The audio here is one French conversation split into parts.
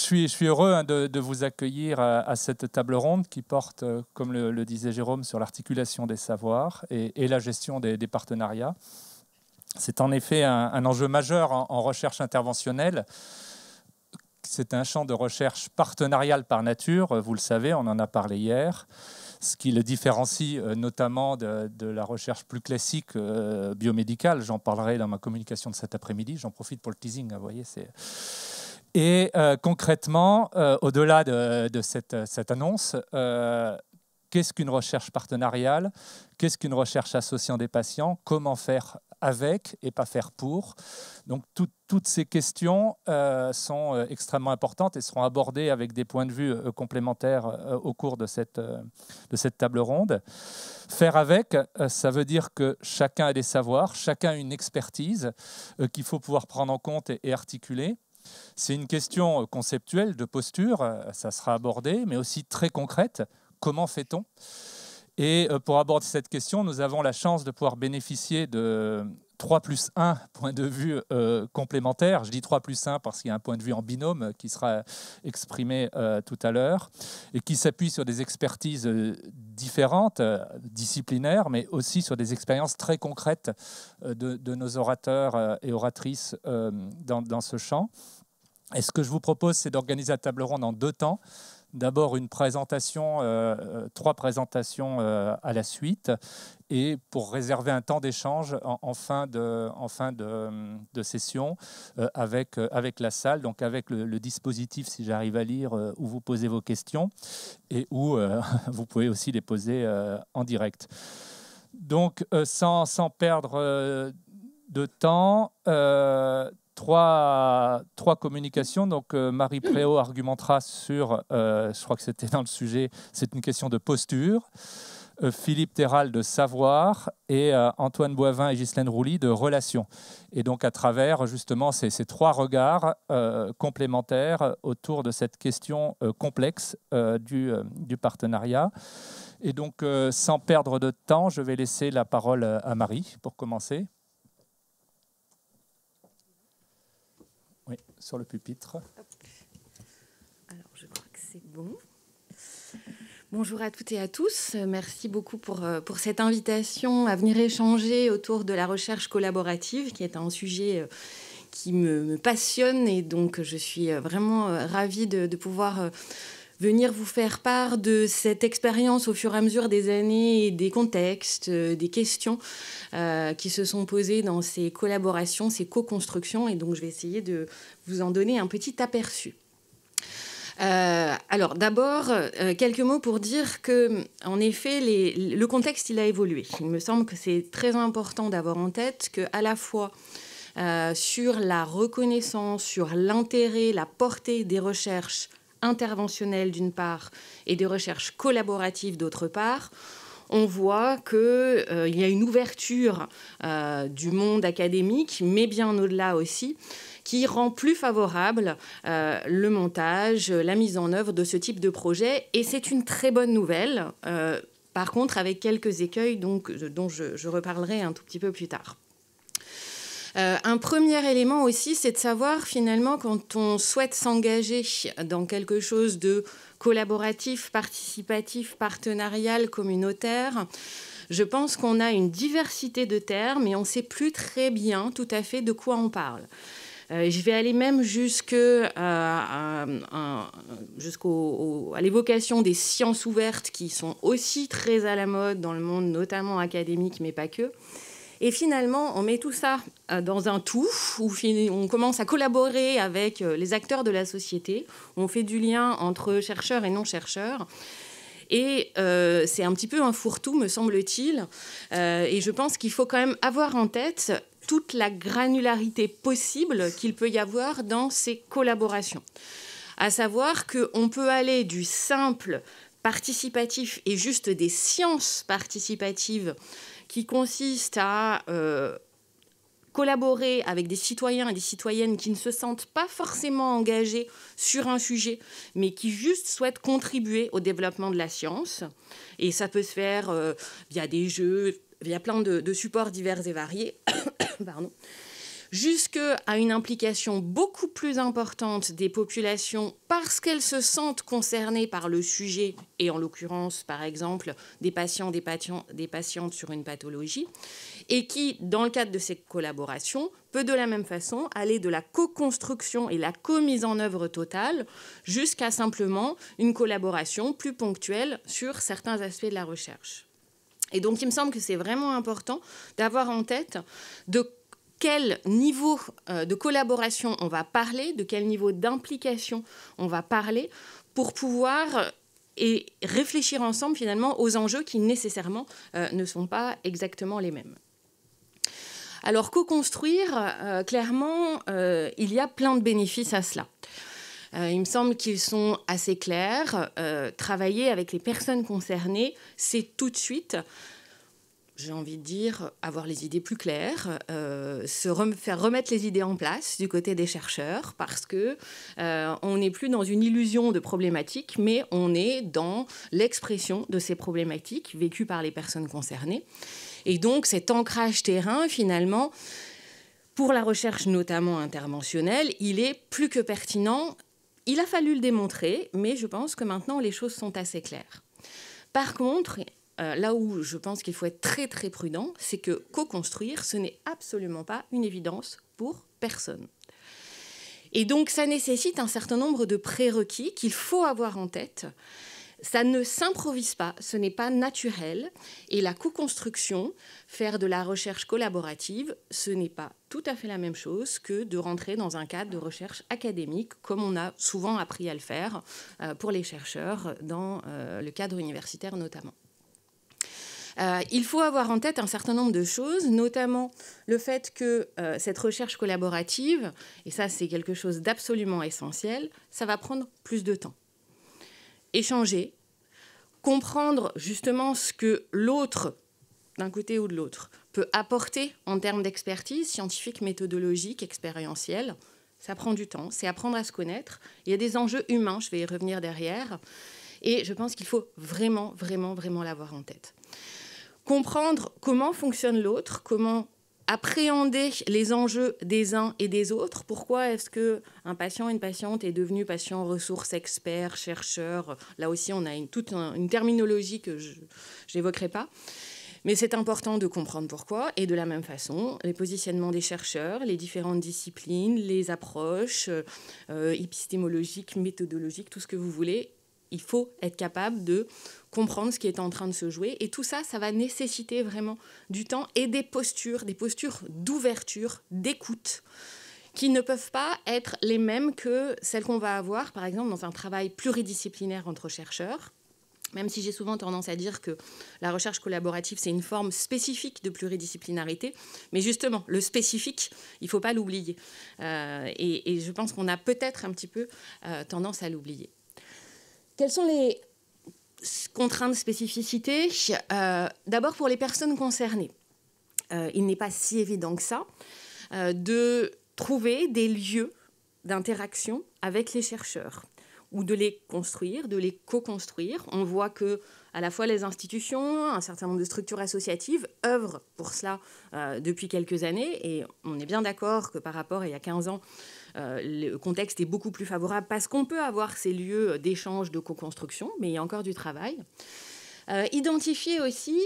je suis heureux de vous accueillir à cette table ronde qui porte, comme le disait Jérôme, sur l'articulation des savoirs et la gestion des partenariats. C'est en effet un enjeu majeur en recherche interventionnelle. C'est un champ de recherche partenariale par nature, vous le savez, on en a parlé hier, ce qui le différencie notamment de la recherche plus classique biomédicale. J'en parlerai dans ma communication de cet après-midi, j'en profite pour le teasing, vous voyez, c'est... Et concrètement, au-delà de cette annonce, qu'est-ce qu'une recherche partenariale? Qu'est-ce qu'une recherche associant des patients? Comment faire avec et pas faire pour? Donc toutes ces questions sont extrêmement importantes et seront abordées avec des points de vue complémentaires au cours de cette table ronde. Faire avec, ça veut dire que chacun a des savoirs, chacun a une expertise qu'il faut pouvoir prendre en compte et articuler. C'est une question conceptuelle, de posture, ça sera abordé, mais aussi très concrète. Comment fait-on? Et pour aborder cette question, nous avons la chance de pouvoir bénéficier de 3+1 points de vue complémentaires. Je dis 3+1 parce qu'il y a un point de vue en binôme qui sera exprimé tout à l'heure et qui s'appuie sur des expertises différentes, disciplinaires, mais aussi sur des expériences très concrètes de nos orateurs et oratrices dans ce champ. Et ce que je vous propose, c'est d'organiser la table ronde en 2 temps. D'abord une présentation, 3 présentations à la suite, et pour réserver un temps d'échange en fin de session avec la salle, donc avec le dispositif, si j'arrive à lire, où vous posez vos questions et où vous pouvez aussi les poser en direct. Donc sans perdre de temps, Trois communications. Donc, Marie Préau argumentera sur, je crois que c'était dans le sujet, c'est une question de posture. Philippe Terral de savoir et Antoine Boivin et Ghislaine Rouly de relation. Et donc, à travers justement ces 3 regards complémentaires autour de cette question complexe du partenariat. Et donc, sans perdre de temps, je vais laisser la parole à Marie pour commencer. Oui, sur le pupitre. Alors, je crois que c'est bon. Bonjour à toutes et à tous. Merci beaucoup pour cette invitation à venir échanger autour de la recherche collaborative, qui est un sujet qui me passionne. Et donc, je suis vraiment ravie de pouvoir venir vous faire part de cette expérience au fur et à mesure des années et des contextes, des questions qui se sont posées dans ces collaborations, ces co-constructions. Et donc, je vais essayer de vous en donner un petit aperçu. Alors, d'abord, quelques mots pour dire que, en effet, le contexte, il a évolué. Il me semble que c'est très important d'avoir en tête qu'à la fois sur la reconnaissance, sur l'intérêt, la portée des recherches interventionnelles d'une part et des recherches collaboratives d'autre part, on voit qu'il y a une ouverture du monde académique, mais bien au-delà aussi, qui rend plus favorable le montage, la mise en œuvre de ce type de projet. Et c'est une très bonne nouvelle, par contre avec quelques écueils dont je reparlerai un tout petit peu plus tard. Un premier élément aussi, c'est de savoir finalement quand on souhaite s'engager dans quelque chose de collaboratif, participatif, partenarial, communautaire, je pense qu'on a une diversité de termes et on ne sait plus très bien tout à fait de quoi on parle. Je vais aller même à l'évocation des sciences ouvertes qui sont aussi très à la mode dans le monde, notamment académique, mais pas que. Et finalement, on met tout ça dans un tout, où on commence à collaborer avec les acteurs de la société. On fait du lien entre chercheurs et non-chercheurs. Et c'est un petit peu un fourre-tout, me semble-t-il. Et je pense qu'il faut quand même avoir en tête toute la granularité possible qu'il peut y avoir dans ces collaborations. À savoir qu'on peut aller du simple participatif et juste des sciences participatives qui consiste à collaborer avec des citoyens et des citoyennes qui ne se sentent pas forcément engagés sur un sujet, mais qui juste souhaitent contribuer au développement de la science. Et ça peut se faire via des jeux, via plein de supports divers et variés. Pardon. jusqu'à une implication beaucoup plus importante des populations parce qu'elles se sentent concernées par le sujet, et en l'occurrence, par exemple, des patientes sur une pathologie, et qui, dans le cadre de ces collaborations, peut de la même façon aller de la co-construction et la co-mise en œuvre totale jusqu'à simplement une collaboration plus ponctuelle sur certains aspects de la recherche. Et donc, il me semble que c'est vraiment important d'avoir en tête de quel niveau de collaboration on va parler, de quel niveau d'implication on va parler pour pouvoir et réfléchir ensemble finalement aux enjeux qui nécessairement ne sont pas exactement les mêmes. Alors, co-construire, clairement, il y a plein de bénéfices à cela. Il me semble qu'ils sont assez clairs. Travailler avec les personnes concernées, c'est tout de suite, j'ai envie de dire, avoir les idées plus claires, faire remettre les idées en place du côté des chercheurs, parce que on n'est plus dans une illusion de problématiques, mais on est dans l'expression de ces problématiques vécues par les personnes concernées. Et donc, cet ancrage terrain, finalement, pour la recherche notamment interventionnelle, il est plus que pertinent. Il a fallu le démontrer, mais je pense que maintenant, les choses sont assez claires. Par contre, là où je pense qu'il faut être très, très prudent, c'est que co-construire, ce n'est absolument pas une évidence pour personne. Et donc, ça nécessite un certain nombre de prérequis qu'il faut avoir en tête. Ça ne s'improvise pas, ce n'est pas naturel. Et la co-construction, faire de la recherche collaborative, ce n'est pas tout à fait la même chose que de rentrer dans un cadre de recherche académique, comme on a souvent appris à le faire pour les chercheurs dans le cadre universitaire notamment. Il faut avoir en tête un certain nombre de choses, notamment le fait que cette recherche collaborative, et ça c'est quelque chose d'absolument essentiel, ça va prendre plus de temps. Échanger, comprendre justement ce que l'autre, d'un côté ou de l'autre, peut apporter en termes d'expertise scientifique, méthodologique, expérientielle, ça prend du temps, c'est apprendre à se connaître. Il y a des enjeux humains, je vais y revenir derrière, et je pense qu'il faut vraiment, vraiment, vraiment l'avoir en tête. Comprendre comment fonctionne l'autre, comment appréhender les enjeux des uns et des autres. Pourquoi est-ce qu'un patient, une patiente est devenu patient ressources, expert, chercheur? Là aussi, on a toute une terminologie que je n'évoquerai pas. Mais c'est important de comprendre pourquoi. Et de la même façon, les positionnements des chercheurs, les différentes disciplines, les approches épistémologiques, méthodologiques, tout ce que vous voulez, il faut être capable de comprendre ce qui est en train de se jouer. Et tout ça, ça va nécessiter vraiment du temps et des postures d'ouverture, d'écoute, qui ne peuvent pas être les mêmes que celles qu'on va avoir, par exemple, dans un travail pluridisciplinaire entre chercheurs. Même si j'ai souvent tendance à dire que la recherche collaborative, c'est une forme spécifique de pluridisciplinarité. Mais justement, le spécifique, il ne faut pas l'oublier. Et je pense qu'on a peut-être un petit peu tendance à l'oublier. Quelles sont les contraintes de spécificité? D'abord, pour les personnes concernées, il n'est pas si évident que ça de trouver des lieux d'interaction avec les chercheurs ou de les construire, de les co-construire. On voit que à la fois les institutions, un certain nombre de structures associatives œuvrent pour cela depuis quelques années. Et on est bien d'accord que par rapport à il y a 15 ans, le contexte est beaucoup plus favorable parce qu'on peut avoir ces lieux d'échange, de co-construction, mais il y a encore du travail. Identifier aussi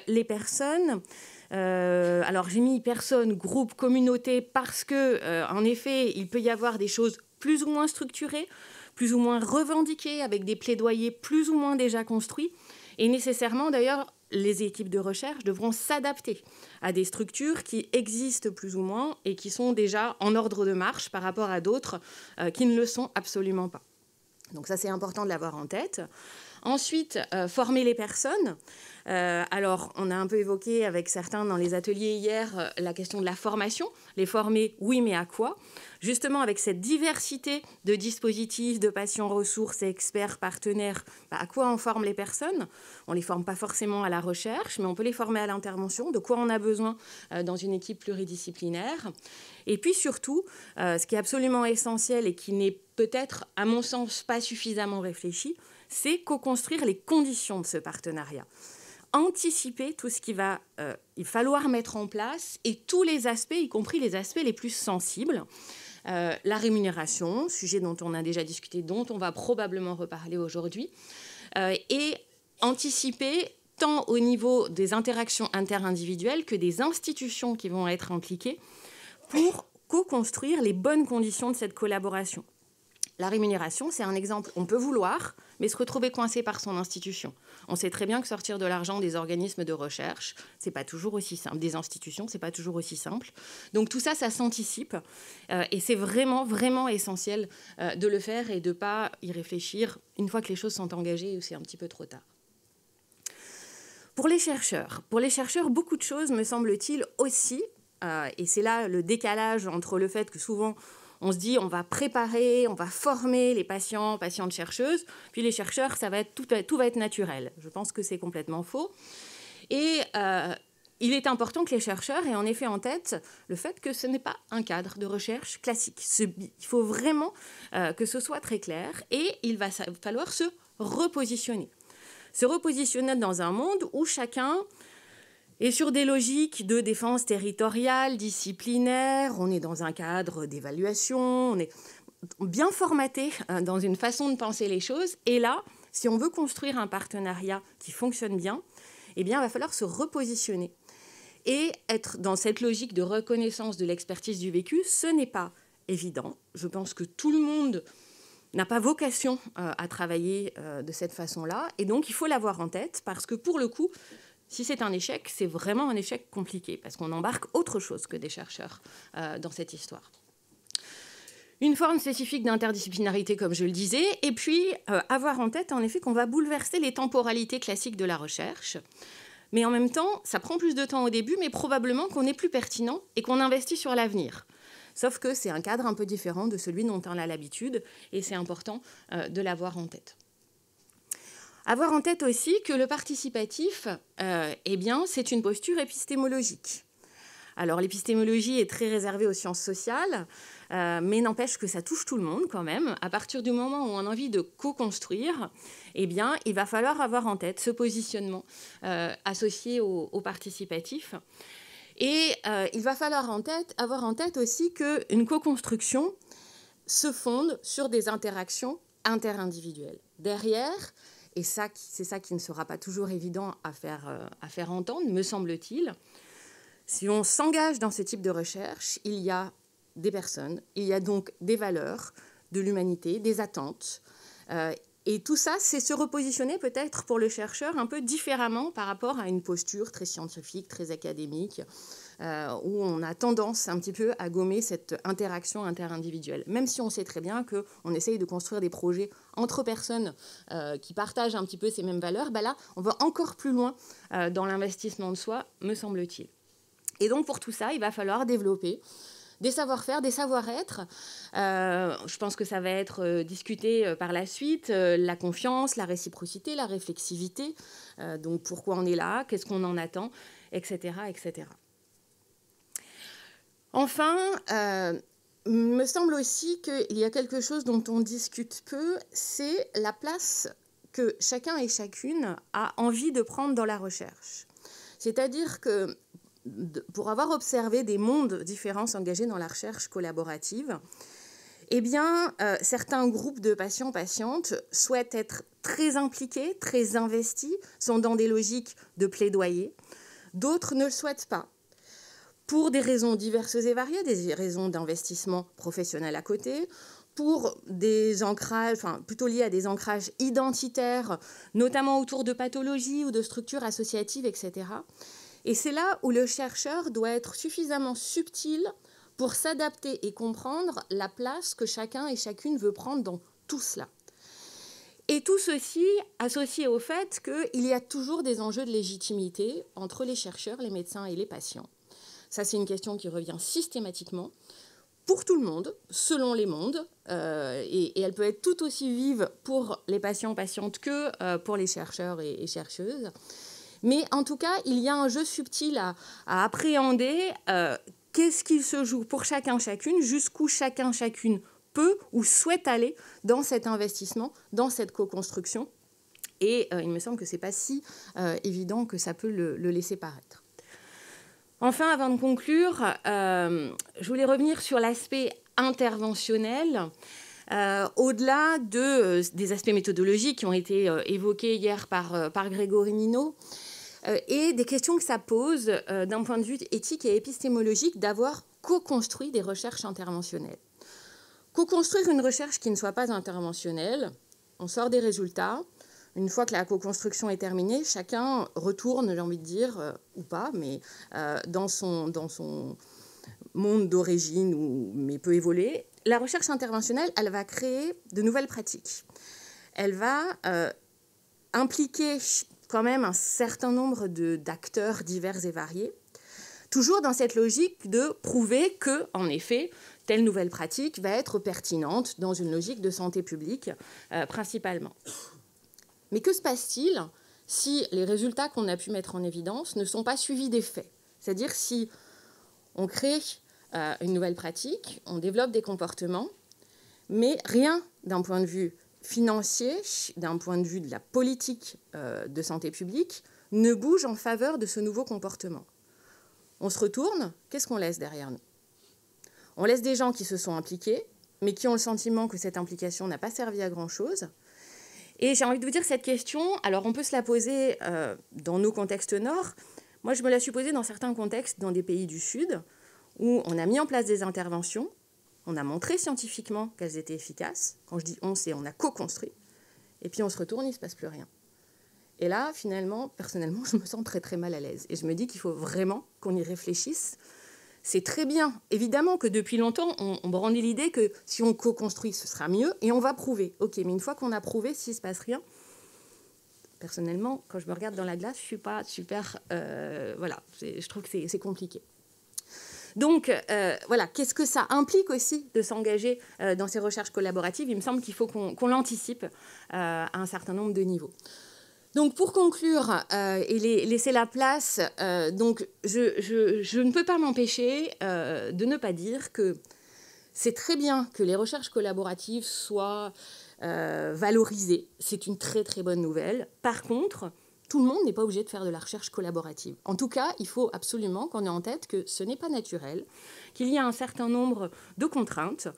les personnes. Alors j'ai mis personnes, groupes, communautés, parce que en effet, il peut y avoir des choses plus ou moins structurées, plus ou moins revendiquées, avec des plaidoyers plus ou moins déjà construits. Et nécessairement, d'ailleurs, les équipes de recherche devront s'adapter à des structures qui existent plus ou moins et qui sont déjà en ordre de marche par rapport à d'autres qui ne le sont absolument pas. Donc ça, c'est important de l'avoir en tête. Ensuite, former les personnes. Alors, on a un peu évoqué avec certains dans les ateliers hier la question de la formation. Les former, oui, mais à quoi? Justement, avec cette diversité de dispositifs, de patients ressources, experts, partenaires, à quoi on forme les personnes? On ne les forme pas forcément à la recherche, mais on peut les former à l'intervention. De quoi on a besoin dans une équipe pluridisciplinaire? Et puis surtout, ce qui est absolument essentiel et qui n'est peut-être, à mon sens, pas suffisamment réfléchi, c'est co-construire les conditions de ce partenariat. anticiper tout ce qu'il va il falloir mettre en place et tous les aspects, y compris les aspects les plus sensibles. La rémunération, sujet dont on a déjà discuté, dont on va probablement reparler aujourd'hui, et anticiper tant au niveau des interactions interindividuelles que des institutions qui vont être impliquées pour co-construire les bonnes conditions de cette collaboration. La rémunération, c'est un exemple. On peut vouloir, mais se retrouver coincé par son institution. On sait très bien que sortir de l'argent des organismes de recherche, c'est pas toujours aussi simple. Des institutions, c'est pas toujours aussi simple. Donc tout ça, ça s'anticipe. Et c'est vraiment, vraiment essentiel de le faire et de ne pas y réfléchir une fois que les choses sont engagées ou c'est un petit peu trop tard. Pour les chercheurs, beaucoup de choses, me semble-t-il, aussi, et c'est là le décalage entre le fait que souvent, on se dit on va préparer, on va former les patients, patientes chercheuses, puis les chercheurs, tout va être naturel. Je pense que c'est complètement faux. Et il est important que les chercheurs aient en effet en tête le fait que ce n'est pas un cadre de recherche classique. Il faut vraiment que ce soit très clair et il va falloir se repositionner. Se repositionner dans un monde où chacun et sur des logiques de défense territoriale, disciplinaire, on est dans un cadre d'évaluation, on est bien formaté dans une façon de penser les choses. Et là, si on veut construire un partenariat qui fonctionne bien, eh bien, il va falloir se repositionner. Et être dans cette logique de reconnaissance de l'expertise du vécu, ce n'est pas évident. Je pense que tout le monde n'a pas vocation à travailler de cette façon-là. Et donc, il faut l'avoir en tête parce que pour le coup, si c'est un échec, c'est vraiment un échec compliqué parce qu'on embarque autre chose que des chercheurs dans cette histoire. Une forme spécifique d'interdisciplinarité, comme je le disais, et puis avoir en tête, en effet, qu'on va bouleverser les temporalités classiques de la recherche. Mais en même temps, ça prend plus de temps au début, mais probablement qu'on est plus pertinent et qu'on investit sur l'avenir. Sauf que c'est un cadre un peu différent de celui dont on a l'habitude, et c'est important de l'avoir en tête. Avoir en tête aussi que le participatif, eh bien, c'est une posture épistémologique. Alors, l'épistémologie est très réservée aux sciences sociales, mais n'empêche que ça touche tout le monde quand même. À partir du moment où on a envie de co-construire, eh bien, il va falloir avoir en tête ce positionnement associé au participatif. Et il va falloir avoir en tête aussi qu'une co-construction se fonde sur des interactions interindividuelles. Derrière, et c'est ça qui ne sera pas toujours évident à faire entendre, me semble-t-il. Si on s'engage dans ce type de recherche, il y a des personnes, il y a donc des valeurs de l'humanité, des attentes. Et tout ça, c'est se repositionner peut-être pour le chercheur un peu différemment par rapport à une posture très scientifique, très académique, où on a tendance un petit peu à gommer cette interaction interindividuelle. Même si on sait très bien qu'on essaye de construire des projets entre personnes qui partagent un petit peu ces mêmes valeurs, ben là, on va encore plus loin dans l'investissement de soi, me semble-t-il. Et donc, pour tout ça, il va falloir développer des savoir-faire, des savoir-être. Je pense que ça va être discuté par la suite. La confiance, la réciprocité, la réflexivité. Donc, pourquoi on est là, qu'est-ce qu'on en attend, etc., etc. Enfin, me semble aussi qu'il y a quelque chose dont on discute peu, c'est la place que chacun et chacune a envie de prendre dans la recherche. C'est-à-dire que pour avoir observé des mondes différents s'engager dans la recherche collaborative, eh bien, certains groupes de patients-patientes souhaitent être très impliqués, très investis, sont dans des logiques de plaidoyer. D'autres ne le souhaitent pas, pour des raisons diverses et variées, des raisons d'investissement professionnel à côté, pour des ancrages, plutôt liés à des ancrages identitaires, notamment autour de pathologies ou de structures associatives, etc. Et c'est là où le chercheur doit être suffisamment subtil pour s'adapter et comprendre la place que chacun et chacune veut prendre dans tout cela. Et tout ceci associé au fait qu'il y a toujours des enjeux de légitimité entre les chercheurs, les médecins et les patients. Ça, c'est une question qui revient systématiquement pour tout le monde, selon les mondes, et elle peut être tout aussi vive pour les patients-patientes que pour les chercheurs et chercheuses. Mais en tout cas, il y a un jeu subtil à appréhender. Qu'est-ce qu'il se joue pour chacun, chacune, jusqu'où chacun, chacune peut ou souhaite aller dans cet investissement, dans cette co-construction. Et il me semble que ce n'est pas si évident que ça peut le laisser paraître. Enfin, avant de conclure, je voulais revenir sur l'aspect interventionnel, au-delà des aspects méthodologiques qui ont été évoqués hier par Grégory Minaud, et des questions que ça pose d'un point de vue éthique et épistémologique d'avoir co-construit des recherches interventionnelles. Co-construire une recherche qui ne soit pas interventionnelle, on sort des résultats. Une fois que la co-construction est terminée, chacun retourne, j'ai envie de dire, ou pas, mais dans son monde d'origine, mais peut évoluer. La recherche interventionnelle, elle va créer de nouvelles pratiques. Elle va impliquer quand même un certain nombre d'acteurs divers et variés, toujours dans cette logique de prouver que, en effet, telle nouvelle pratique va être pertinente dans une logique de santé publique, principalement. Mais que se passe-t-il si les résultats qu'on a pu mettre en évidence ne sont pas suivis des faits? C'est-à-dire si on crée une nouvelle pratique, on développe des comportements, mais rien d'un point de vue financier, d'un point de vue de la politique de santé publique, ne bouge en faveur de ce nouveau comportement. On se retourne, qu'est-ce qu'on laisse derrière nous? On laisse des gens qui se sont impliqués, mais qui ont le sentiment que cette implication n'a pas servi à grand-chose. Et j'ai envie de vous dire cette question, alors on peut se la poser dans nos contextes nord. Moi, je me la suis posée dans certains contextes, dans des pays du Sud, où on a mis en place des interventions, on a montré scientifiquement qu'elles étaient efficaces. Quand je dis on, c'est on a co-construit. Et puis on se retourne, il ne se passe plus rien. Et là, finalement, personnellement, je me sens très très mal à l'aise. Et je me dis qu'il faut vraiment qu'on y réfléchisse. C'est très bien. Évidemment que depuis longtemps, on brandit l'idée que si on co-construit, ce sera mieux. Et on va prouver. OK, mais une fois qu'on a prouvé, s'il ne se passe rien, personnellement, quand je me regarde dans la glace, je ne suis pas super... voilà, je trouve que c'est compliqué. Donc, voilà, qu'est-ce que ça implique aussi de s'engager dans ces recherches collaboratives? Il me semble qu'il faut qu'on l'anticipe à un certain nombre de niveaux. Donc, pour conclure et laisser la place, donc je ne peux pas m'empêcher de ne pas dire que c'est très bien que les recherches collaboratives soient valorisées. C'est une très, très bonne nouvelle. Par contre, tout le monde n'est pas obligé de faire de la recherche collaborative. En tout cas, il faut absolument qu'on ait en tête que ce n'est pas naturel, qu'il y a un certain nombre de contraintes.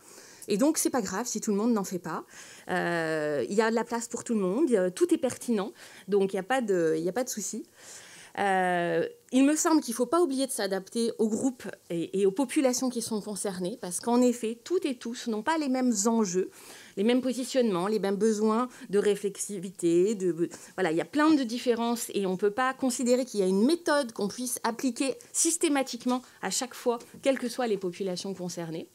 Et donc, ce n'est pas grave si tout le monde n'en fait pas. Il y a de la place pour tout le monde, tout est pertinent, donc il n'y a pas de souci. Il me semble qu'il ne faut pas oublier de s'adapter aux groupes et aux populations qui sont concernées, parce qu'en effet, toutes et tous n'ont pas les mêmes enjeux, les mêmes positionnements, les mêmes besoins de réflexivité. Voilà, il y a plein de différences et on ne peut pas considérer qu'il y a une méthode qu'on puisse appliquer systématiquement à chaque fois, quelles que soient les populations concernées.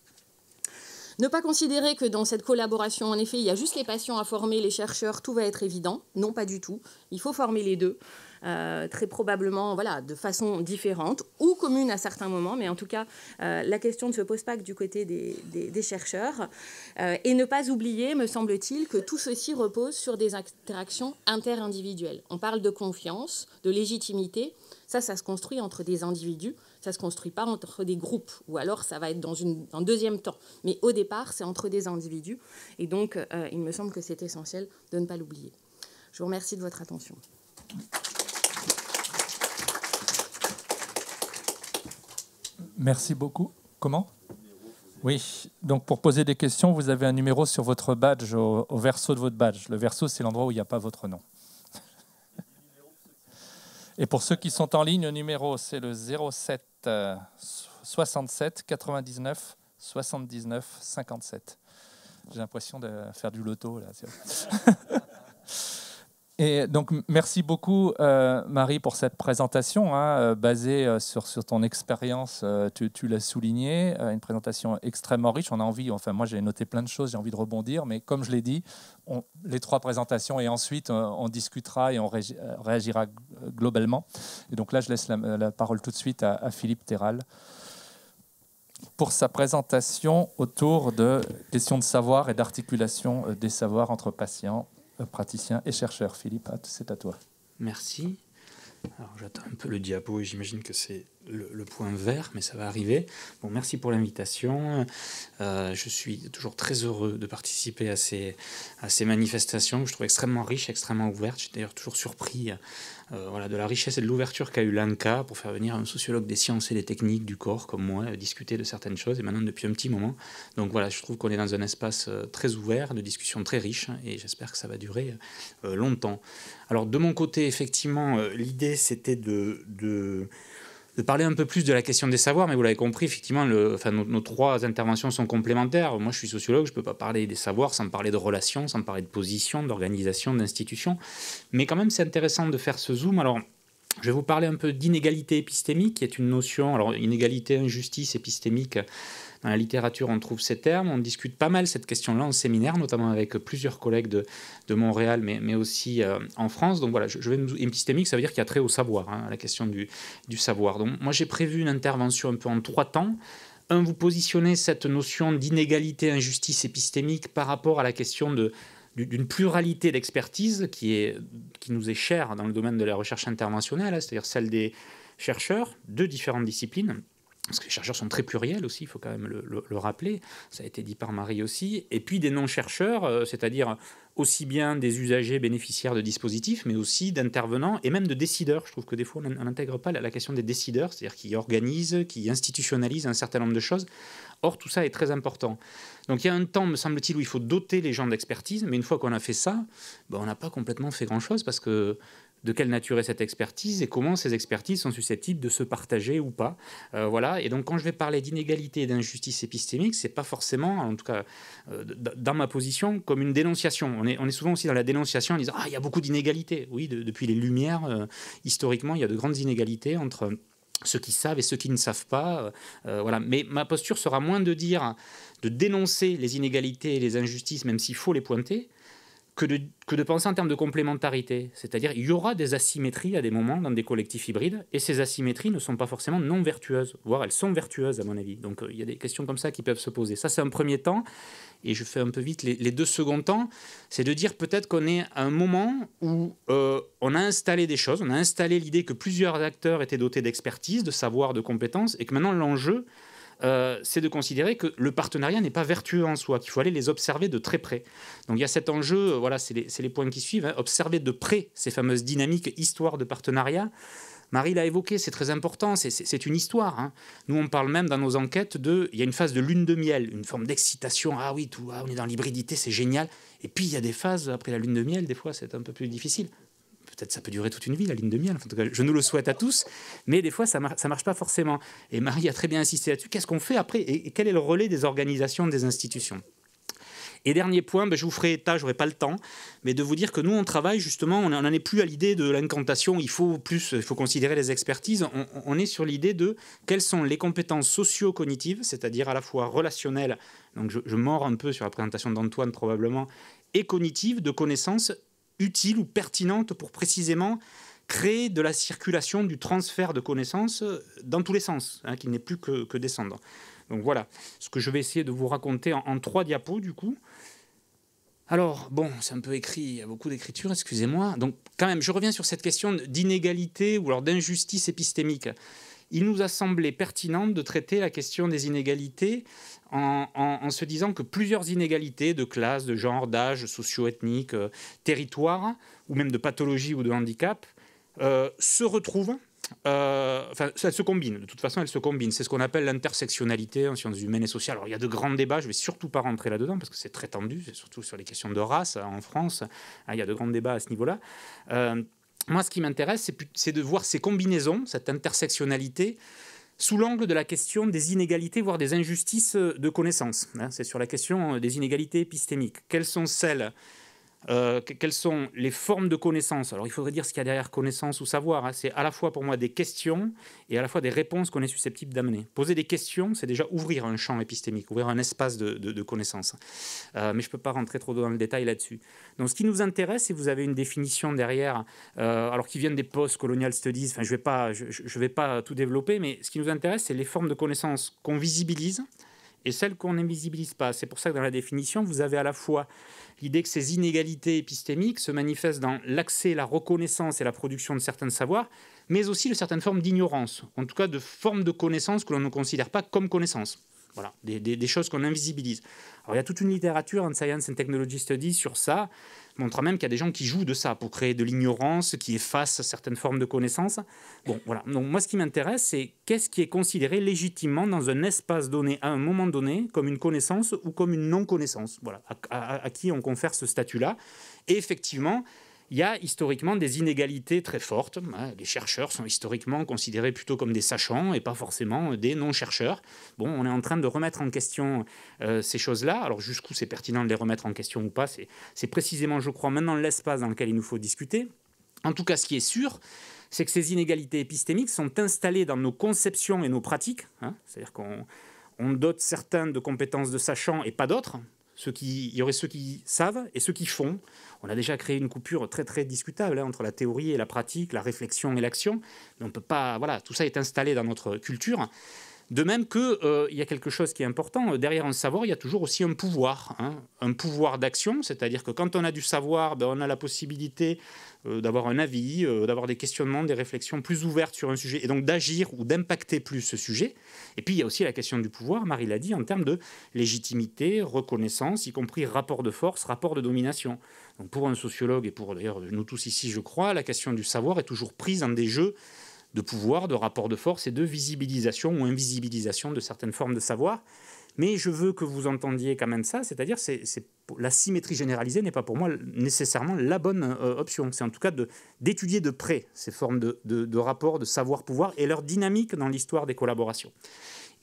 Ne pas considérer que dans cette collaboration, en effet, il y a juste les patients à former, les chercheurs, tout va être évident. Non, pas du tout. Il faut former les deux, très probablement voilà, de façon différente ou commune à certains moments. Mais en tout cas, la question ne se pose pas que du côté des chercheurs. Et ne pas oublier, me semble-t-il, que tout ceci repose sur des interactions interindividuelles. On parle de confiance, de légitimité. Ça se construit entre des individus. Ça ne se construit pas entre des groupes, ou alors ça va être dans un deuxième temps. Mais au départ, c'est entre des individus. Et donc, il me semble que c'est essentiel de ne pas l'oublier. Je vous remercie de votre attention. Merci beaucoup. Comment ? Oui, donc pour poser des questions, vous avez un numéro sur votre badge, au verso de votre badge. Le verso, c'est l'endroit où il n'y a pas votre nom. Et pour ceux qui sont en ligne, le numéro, c'est le 07 67 99 79 57. J'ai l'impression de faire du loto, là. Et donc, merci beaucoup, Marie, pour cette présentation, basée sur ton expérience. Tu l'as souligné, une présentation extrêmement riche. On a envie, enfin, moi, j'ai noté plein de choses, j'ai envie de rebondir, mais comme je l'ai dit, les 3 présentations, et ensuite, on discutera et on réagira globalement. Et donc là, je laisse la parole tout de suite à Philippe Terral pour sa présentation autour de questions de savoir et d'articulation des savoirs entre patients, praticiens et chercheurs. Philippe, c'est à toi. Merci. Alors j'attends un peu le diapo et j'imagine que c'est le point vert, mais ça va arriver. Bon, merci pour l'invitation. Je suis toujours très heureux de participer à ces manifestations que je trouve extrêmement riches, extrêmement ouvertes. Je suis d'ailleurs toujours surpris voilà, de la richesse et de l'ouverture qu'a eu l'ANCA pour faire venir un sociologue des sciences et des techniques du corps comme moi, discuter de certaines choses, et maintenant depuis un petit moment. Donc voilà, je trouve qu'on est dans un espace très ouvert, de discussion très riche, et j'espère que ça va durer longtemps. Alors de mon côté, effectivement, l'idée c'était de parler un peu plus de la question des savoirs, mais vous l'avez compris, effectivement, nos trois interventions sont complémentaires. Moi, je suis sociologue, je ne peux pas parler des savoirs sans parler de relations, sans parler de position, d'organisation, d'institution. Mais quand même, c'est intéressant de faire ce zoom. Alors, je vais vous parler un peu d'inégalité épistémique, qui est une notion, alors inégalité, injustice épistémique. Dans la littérature, on trouve ces termes. On discute pas mal cette question-là en séminaire, notamment avec plusieurs collègues de Montréal, mais aussi en France. Donc voilà, épistémique, ça veut dire qu'il y a trait au savoir, hein, à la question du savoir. Donc moi, j'ai prévu une intervention un peu en 3 temps. Un, vous positionnez cette notion d'inégalité, injustice épistémique par rapport à la question d'une pluralité d'expertise qui nous est chère dans le domaine de la recherche interventionnelle, hein, c'est-à-dire celle des chercheurs de différentes disciplines. Parce que les chercheurs sont très pluriels aussi, il faut quand même le rappeler, ça a été dit par Marie aussi, et puis des non-chercheurs, c'est-à-dire aussi bien des usagers bénéficiaires de dispositifs, mais aussi d'intervenants et même de décideurs. Je trouve que des fois, on n'intègre pas la question des décideurs, c'est-à-dire qui organisent, qui institutionnalisent un certain nombre de choses. Or, tout ça est très important. Donc il y a un temps, me semble-t-il, où il faut doter les gens d'expertise, mais une fois qu'on a fait ça, on n'a pas complètement fait grand-chose, parce que de quelle nature est cette expertise et comment ces expertises sont susceptibles de se partager ou pas. Voilà. Et donc, quand je vais parler d'inégalité et d'injustice épistémique, c'est pas forcément, en tout cas dans ma position, comme une dénonciation. On est souvent aussi dans la dénonciation en disant « Ah, il y a beaucoup d'inégalités ». Oui, depuis les Lumières, historiquement, il y a de grandes inégalités entre ceux qui savent et ceux qui ne savent pas. Voilà. Mais ma posture sera moins de dénoncer les inégalités et les injustices, même s'il faut les pointer, que de penser en termes de complémentarité. C'est-à-dire il y aura des asymétries à des moments dans des collectifs hybrides, et ces asymétries ne sont pas forcément non vertueuses, voire elles sont vertueuses à mon avis. Donc il y a des questions comme ça qui peuvent se poser. Ça, c'est un premier temps, et je fais un peu vite les 2 seconds temps, c'est de dire peut-être qu'on est à un moment où on a installé des choses, on a installé l'idée que plusieurs acteurs étaient dotés d'expertise, de savoir, de compétences, et que maintenant l'enjeu, c'est de considérer que le partenariat n'est pas vertueux en soi, qu'il faut aller les observer de très près. Donc il y a cet enjeu, voilà, c'est les points qui suivent, hein, observer de près ces fameuses dynamiques, histoires de partenariat. Marie l'a évoqué, c'est très important, c'est une histoire. Hein. Nous, on parle même dans nos enquêtes il y a une phase de lune de miel, une forme d'excitation. Ah oui, on est dans l'hybridité, c'est génial. Et puis il y a des phases, après la lune de miel, des fois c'est un peu plus difficile. Peut-être ça peut durer toute une vie, la lune de miel. En tout cas, je nous le souhaite à tous. Mais des fois, ça marche pas forcément. Et Marie a très bien insisté là-dessus. Qu'est-ce qu'on fait après et quel est le relais des organisations, des institutions? Et dernier point, je vous ferai état, je n'aurai pas le temps, mais de vous dire que nous, on travaille justement, on n'en est plus à l'idée de l'incantation, il faut considérer les expertises, on est sur l'idée de quelles sont les compétences socio-cognitives, c'est-à-dire à la fois relationnelles, donc je mords un peu sur la présentation d'Antoine probablement, et cognitives, de connaissances utiles ou pertinentes pour précisément créer de la circulation, du transfert de connaissances dans tous les sens, hein, qui n'est plus que descendant. Donc voilà ce que je vais essayer de vous raconter en 3 diapos du coup. Alors, bon, c'est un peu écrit, il y a beaucoup d'écriture, excusez-moi. Donc quand même, je reviens sur cette question d'inégalité ou alors d'injustice épistémique. Il nous a semblé pertinent de traiter la question des inégalités en se disant que plusieurs inégalités de classe, de genre, d'âge, socio-ethnique, territoire, ou même de pathologie ou de handicap, se retrouvent. Elles se combinent, de toute façon elles se combinent, c'est ce qu'on appelle l'intersectionnalité en sciences humaines et sociales. Alors il y a de grands débats, je ne vais surtout pas rentrer là-dedans parce que c'est très tendu, c'est surtout sur les questions de race en France, il y a de grands débats à ce niveau-là. Moi ce qui m'intéresse c'est de voir ces combinaisons, cette intersectionnalité sous l'angle de la question des inégalités, voire des injustices de connaissances. C'est sur la question des inégalités épistémiques. Quelles sont celles quelles sont les formes de connaissances? Alors il faudrait dire ce qu'il y a derrière connaissance ou savoir, hein. C'est à la fois pour moi des questions et à la fois des réponses qu'on est susceptible d'amener. Poser des questions, c'est déjà ouvrir un champ épistémique, ouvrir un espace de connaissances. Mais je ne peux pas rentrer trop dans le détail là-dessus. Donc ce qui nous intéresse, si vous avez une définition derrière, alors qui viennent des post-colonial studies, enfin, je vais pas tout développer, mais ce qui nous intéresse, c'est les formes de connaissances qu'on visibilise, et celles qu'on n'invisibilise pas. C'est pour ça que dans la définition, vous avez à la fois l'idée que ces inégalités épistémiques se manifestent dans l'accès, la reconnaissance et la production de certains savoirs, mais aussi de certaines formes d'ignorance, en tout cas de formes de connaissances que l'on ne considère pas comme connaissances. Voilà, des choses qu'on invisibilise. Alors, il y a toute une littérature en Science and Technology Studies sur ça, montrant même qu'il y a des gens qui jouent de ça pour créer de l'ignorance, qui effacent certaines formes de connaissances. Bon, voilà. Donc, moi, ce qui m'intéresse, c'est qu'est-ce qui est considéré légitimement dans un espace donné, à un moment donné, comme une connaissance ou comme une non-connaissance. Voilà, à qui on confère ce statut-là. Et effectivement, il y a historiquement des inégalités très fortes. Les chercheurs sont historiquement considérés plutôt comme des sachants et pas forcément des non-chercheurs. Bon, on est en train de remettre en question ces choses-là. Alors jusqu'où c'est pertinent de les remettre en question ou pas, c'est précisément, je crois, maintenant l'espace dans lequel il nous faut discuter. En tout cas, ce qui est sûr, c'est que ces inégalités épistémiques sont installées dans nos conceptions et nos pratiques. C'est-à-dire qu'on dote certains de compétences de sachants et pas d'autres. Il y aurait ceux qui savent et ceux qui font. On a déjà créé une coupure très très discutable entre la théorie et la pratique, la réflexion et l'action. Mais on peut pas, voilà, tout ça est installé dans notre culture. De même qu'il y a quelque chose qui est important. Derrière un savoir, il y a toujours aussi un pouvoir. Un pouvoir d'action, c'est-à-dire que quand on a du savoir, on a la possibilité d'avoir un avis, d'avoir des questionnements, des réflexions plus ouvertes sur un sujet, et donc d'agir ou d'impacter plus ce sujet. Et puis il y a aussi la question du pouvoir, Marie l'a dit, en termes de légitimité, reconnaissance, y compris rapport de force, rapport de domination. Donc pour un sociologue, et pour d'ailleurs nous tous ici, je crois, la question du savoir est toujours prise dans des jeux de pouvoir, de rapport de force et de visibilisation ou invisibilisation de certaines formes de savoir. Mais je veux que vous entendiez quand même ça, c'est-à-dire la symétrie généralisée n'est pas pour moi nécessairement la bonne option. C'est en tout cas d'étudier de près ces formes de rapports, de savoir-pouvoir et leur dynamique dans l'histoire des collaborations.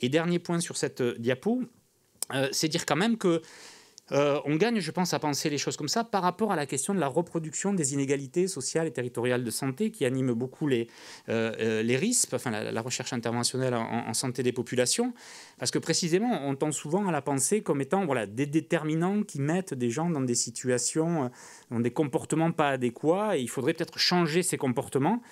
Et dernier point sur cette diapo, c'est dire quand même que on gagne, je pense, à penser les choses comme ça par rapport à la question de la reproduction des inégalités sociales et territoriales de santé qui anime beaucoup les RISP, enfin la recherche interventionnelle en santé des populations, parce que précisément, on tend souvent à la penser comme étant des déterminants qui mettent des gens dans des situations, dans des comportements pas adéquats, et il faudrait peut-être changer ces comportements.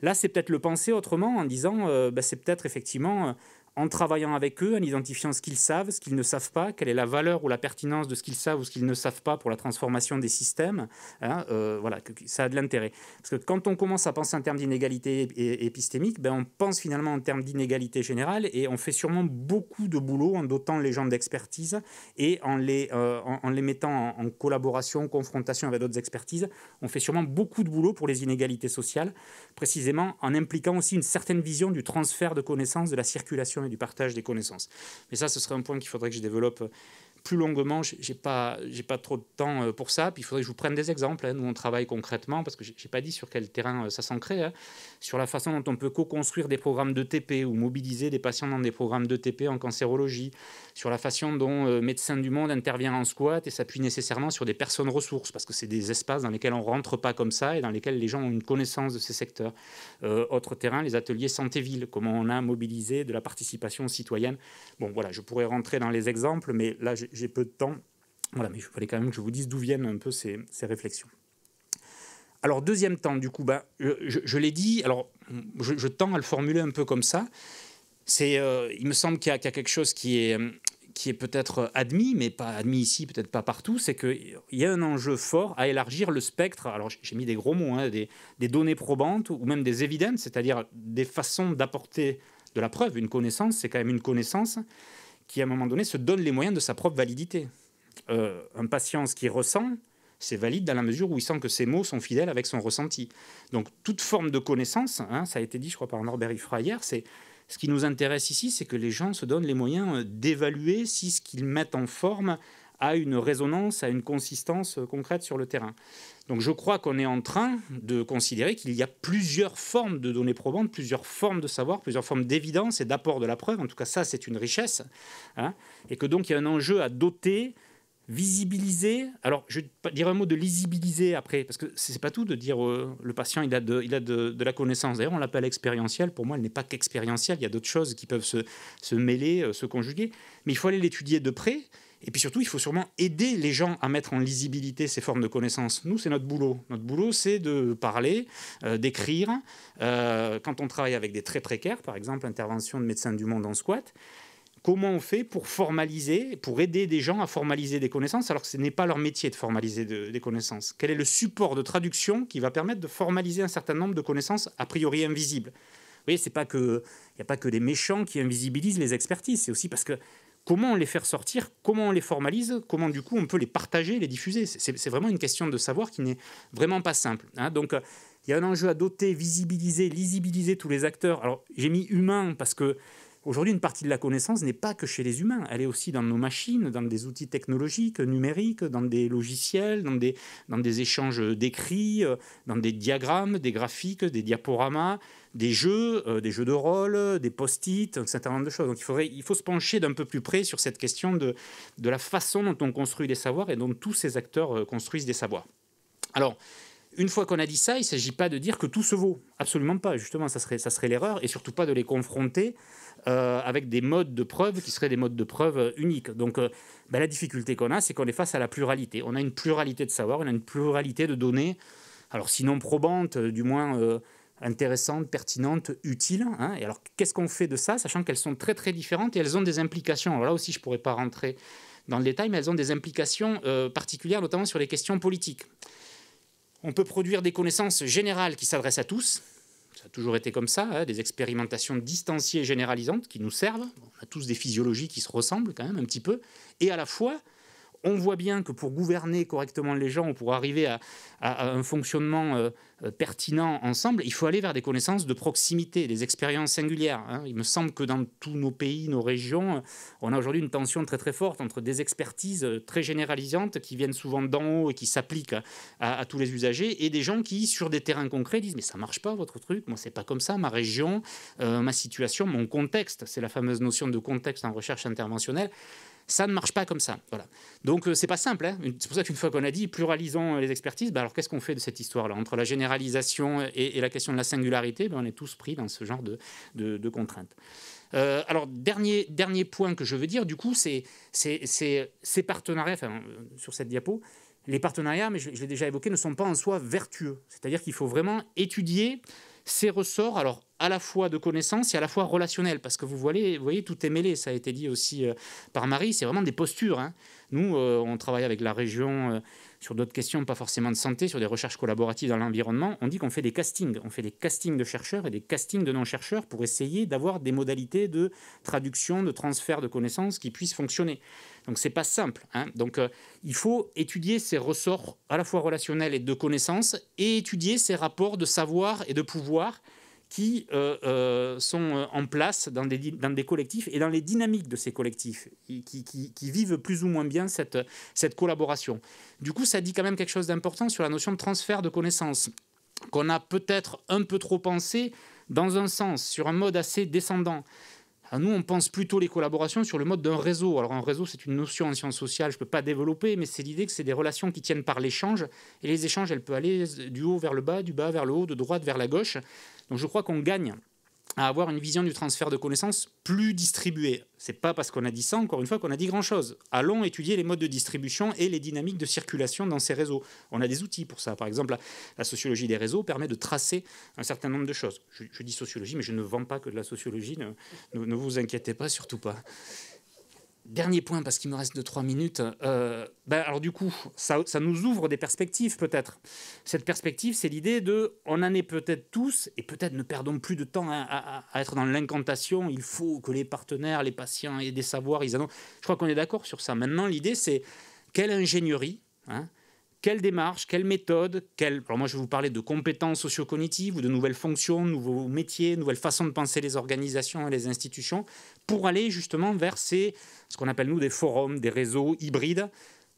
Là, c'est peut-être le penser autrement en disant, c'est peut-être effectivement... en travaillant avec eux, en identifiant ce qu'ils savent, ce qu'ils ne savent pas, quelle est la valeur ou la pertinence de ce qu'ils savent ou ce qu'ils ne savent pas pour la transformation des systèmes, ça a de l'intérêt. Parce que quand on commence à penser en termes d'inégalité épistémique, on pense finalement en termes d'inégalité générale et on fait sûrement beaucoup de boulot en dotant les gens d'expertise et en les mettant en collaboration, confrontation avec d'autres expertises. On fait sûrement beaucoup de boulot pour les inégalités sociales, précisément en impliquant aussi une certaine vision du transfert de connaissances, de la circulation et du partage des connaissances. Mais ça, ce serait un point qu'il faudrait que je développe plus longuement. J'ai pas trop de temps pour ça. Puis il faudrait que je vous prenne des exemples. Nous, on travaille concrètement, parce que j'ai pas dit sur quel terrain ça s'ancrait, sur la façon dont on peut co-construire des programmes d'ETP ou mobiliser des patients dans des programmes d'ETP en cancérologie, sur la façon dont Médecins du Monde intervient en squat et s'appuie nécessairement sur des personnes ressources, parce que c'est des espaces dans lesquels on rentre pas comme ça et dans lesquels les gens ont une connaissance de ces secteurs. Autre terrain, les ateliers santé-ville, comment on a mobilisé de la participation citoyenne. Bon, voilà, je pourrais rentrer dans les exemples, mais là, j'ai peu de temps. Voilà, mais il fallait quand même que je vous dise d'où viennent un peu ces réflexions. Alors, deuxième temps, du coup, je l'ai dit, alors je tends à le formuler un peu comme ça. Il me semble qu'il y a quelque chose qui est peut-être admis, mais pas admis ici, peut-être pas partout, c'est qu'il y a un enjeu fort à élargir le spectre, alors j'ai mis des gros mots, des données probantes ou même des évidences, c'est-à-dire des façons d'apporter de la preuve. Une connaissance, c'est quand même une connaissance qui, à un moment donné, se donne les moyens de sa propre validité. Un patient, ce qu'il ressent, c'est valide dans la mesure où il sent que ses mots sont fidèles avec son ressenti. Donc, toute forme de connaissance, ça a été dit, je crois, par Norbert Ifra hier, c'est ce qui nous intéresse ici, c'est que les gens se donnent les moyens d'évaluer si ce qu'ils mettent en forme a une résonance, a une consistance concrète sur le terrain. Donc je crois qu'on est en train de considérer qu'il y a plusieurs formes de données probantes, plusieurs formes de savoir, plusieurs formes d'évidence et d'apport de la preuve. En tout cas, ça, c'est une richesse. Et que donc, il y a un enjeu à doter, visibiliser. Alors, je vais dire un mot de lisibiliser après, parce que ce n'est pas tout de dire le patient, il a de la connaissance. D'ailleurs, on l'appelle expérientielle. Pour moi, elle n'est pas qu'expérientielle. Il y a d'autres choses qui peuvent se mêler, se conjuguer. Mais il faut aller l'étudier de près. Et puis surtout, il faut sûrement aider les gens à mettre en lisibilité ces formes de connaissances. Nous, c'est notre boulot. Notre boulot, c'est de parler, d'écrire. Quand on travaille avec des très précaires, par exemple, intervention de Médecins du Monde en squat, Comment on fait pour formaliser, pour aider des gens à formaliser des connaissances, alors que ce n'est pas leur métier de formaliser des connaissances? Quel est le support de traduction qui va permettre de formaliser un certain nombre de connaissances a priori invisibles? Vous voyez, il n'y a pas que les méchants qui invisibilisent les expertises, c'est aussi parce que comment on les fait ressortir, comment on les formalise, comment du coup on peut les partager, les diffuser. C'est vraiment une question de savoir qui n'est vraiment pas simple. Donc il y a un enjeu à doter, visibiliser, lisibiliser tous les acteurs. Alors j'ai mis humain parce que aujourd'hui, une partie de la connaissance n'est pas que chez les humains. Elle est aussi dans nos machines, dans des outils technologiques, numériques, dans des logiciels, dans des échanges d'écrits, dans des diagrammes, des graphiques, des diaporamas, des jeux de rôle, des post-it, un certain nombre de choses. Donc il faut se pencher d'un peu plus près sur cette question de la façon dont on construit des savoirs et dont tous ces acteurs construisent des savoirs. Alors, une fois qu'on a dit ça, il ne s'agit pas de dire que tout se vaut. Absolument pas. Justement, ça serait l'erreur. Et surtout pas de les confronter avec des modes de preuve qui seraient des modes de preuve uniques. Donc, la difficulté qu'on a, c'est qu'on est face à la pluralité. On a une pluralité de savoirs, on a une pluralité de données. Alors, sinon probantes, du moins intéressantes, pertinentes, utiles. Et alors, qu'est-ce qu'on fait de ça, sachant qu'elles sont très, très différentes et elles ont des implications. Alors là aussi, je ne pourrais pas rentrer dans le détail, mais elles ont des implications particulières, notamment sur les questions politiques. On peut produire des connaissances générales qui s'adressent à tous. Ça a toujours été comme ça, des expérimentations distanciées et généralisantes qui nous servent. On a tous des physiologies qui se ressemblent quand même un petit peu. Et à la fois, on voit bien que pour gouverner correctement les gens, ou pour arriver à un fonctionnement pertinent ensemble, il faut aller vers des connaissances de proximité, des expériences singulières. Il me semble que dans tous nos pays, nos régions, on a aujourd'hui une tension très très forte entre des expertises très généralisantes qui viennent souvent d'en haut et qui s'appliquent à tous les usagers, et des gens qui, sur des terrains concrets, disent « mais ça marche pas votre truc, moi c'est pas comme ça, ma région, ma situation, mon contexte », c'est la fameuse notion de contexte en recherche interventionnelle. Ça ne marche pas comme ça. Voilà. Donc, c'est pas simple. C'est pour ça qu'une fois qu'on a dit pluralisons les expertises, alors qu'est-ce qu'on fait de cette histoire-là? Entre la généralisation et la question de la singularité, on est tous pris dans ce genre de contraintes. Alors, dernier point que je veux dire, du coup, c'est ces partenariats, sur cette diapo, les partenariats, mais je l'ai déjà évoqué, ne sont pas en soi vertueux. C'est-à-dire qu'il faut vraiment étudier ces ressorts, alors à la fois de connaissances et à la fois relationnels, parce que vous voyez, tout est mêlé, ça a été dit aussi par Marie, c'est vraiment des postures. Nous, on travaille avec la région sur d'autres questions, pas forcément de santé, sur des recherches collaboratives dans l'environnement. On dit qu'on fait des castings, de chercheurs et des castings de non-chercheurs pour essayer d'avoir des modalités de traduction, de transfert de connaissances qui puissent fonctionner. Donc, c'est pas simple. Donc, il faut étudier ces ressorts à la fois relationnels et de connaissances et étudier ces rapports de savoir et de pouvoir qui sont en place dans des collectifs et dans les dynamiques de ces collectifs qui vivent plus ou moins bien cette collaboration. Du coup, ça dit quand même quelque chose d'important sur la notion de transfert de connaissances qu'on a peut-être un peu trop pensé dans un sens, sur un mode assez descendant. Nous, on pense plutôt les collaborations sur le mode d'un réseau. Alors, un réseau, c'est une notion en sciences sociales, je ne peux pas développer, mais c'est l'idée que c'est des relations qui tiennent par l'échange. Et les échanges, elles peuvent aller du haut vers le bas, du bas vers le haut, de droite vers la gauche. Donc, je crois qu'on gagne à avoir une vision du transfert de connaissances plus distribuée. Ce n'est pas parce qu'on a dit ça, encore une fois, qu'on a dit grand-chose. Allons étudier les modes de distribution et les dynamiques de circulation dans ces réseaux. On a des outils pour ça. Par exemple, la sociologie des réseaux permet de tracer un certain nombre de choses. Je dis sociologie, mais je ne vends pas que de la sociologie. Ne vous inquiétez pas, surtout pas. Dernier point, parce qu'il me reste 2-3 minutes. Alors du coup, ça nous ouvre des perspectives peut-être. Cette perspective, c'est l'idée de, on en est peut-être tous, et peut-être ne perdons plus de temps à être dans l'incantation. Il faut que les partenaires, les patients aient des savoirs. Je crois qu'on est d'accord sur ça. Maintenant, l'idée, c'est quelle ingénierie, quelle démarche, quelle méthode, alors moi je vais vous parler de compétences socio-cognitives ou de nouvelles fonctions, nouveaux métiers, nouvelles façons de penser les organisations et les institutions pour aller justement vers ce qu'on appelle nous des forums, des réseaux hybrides.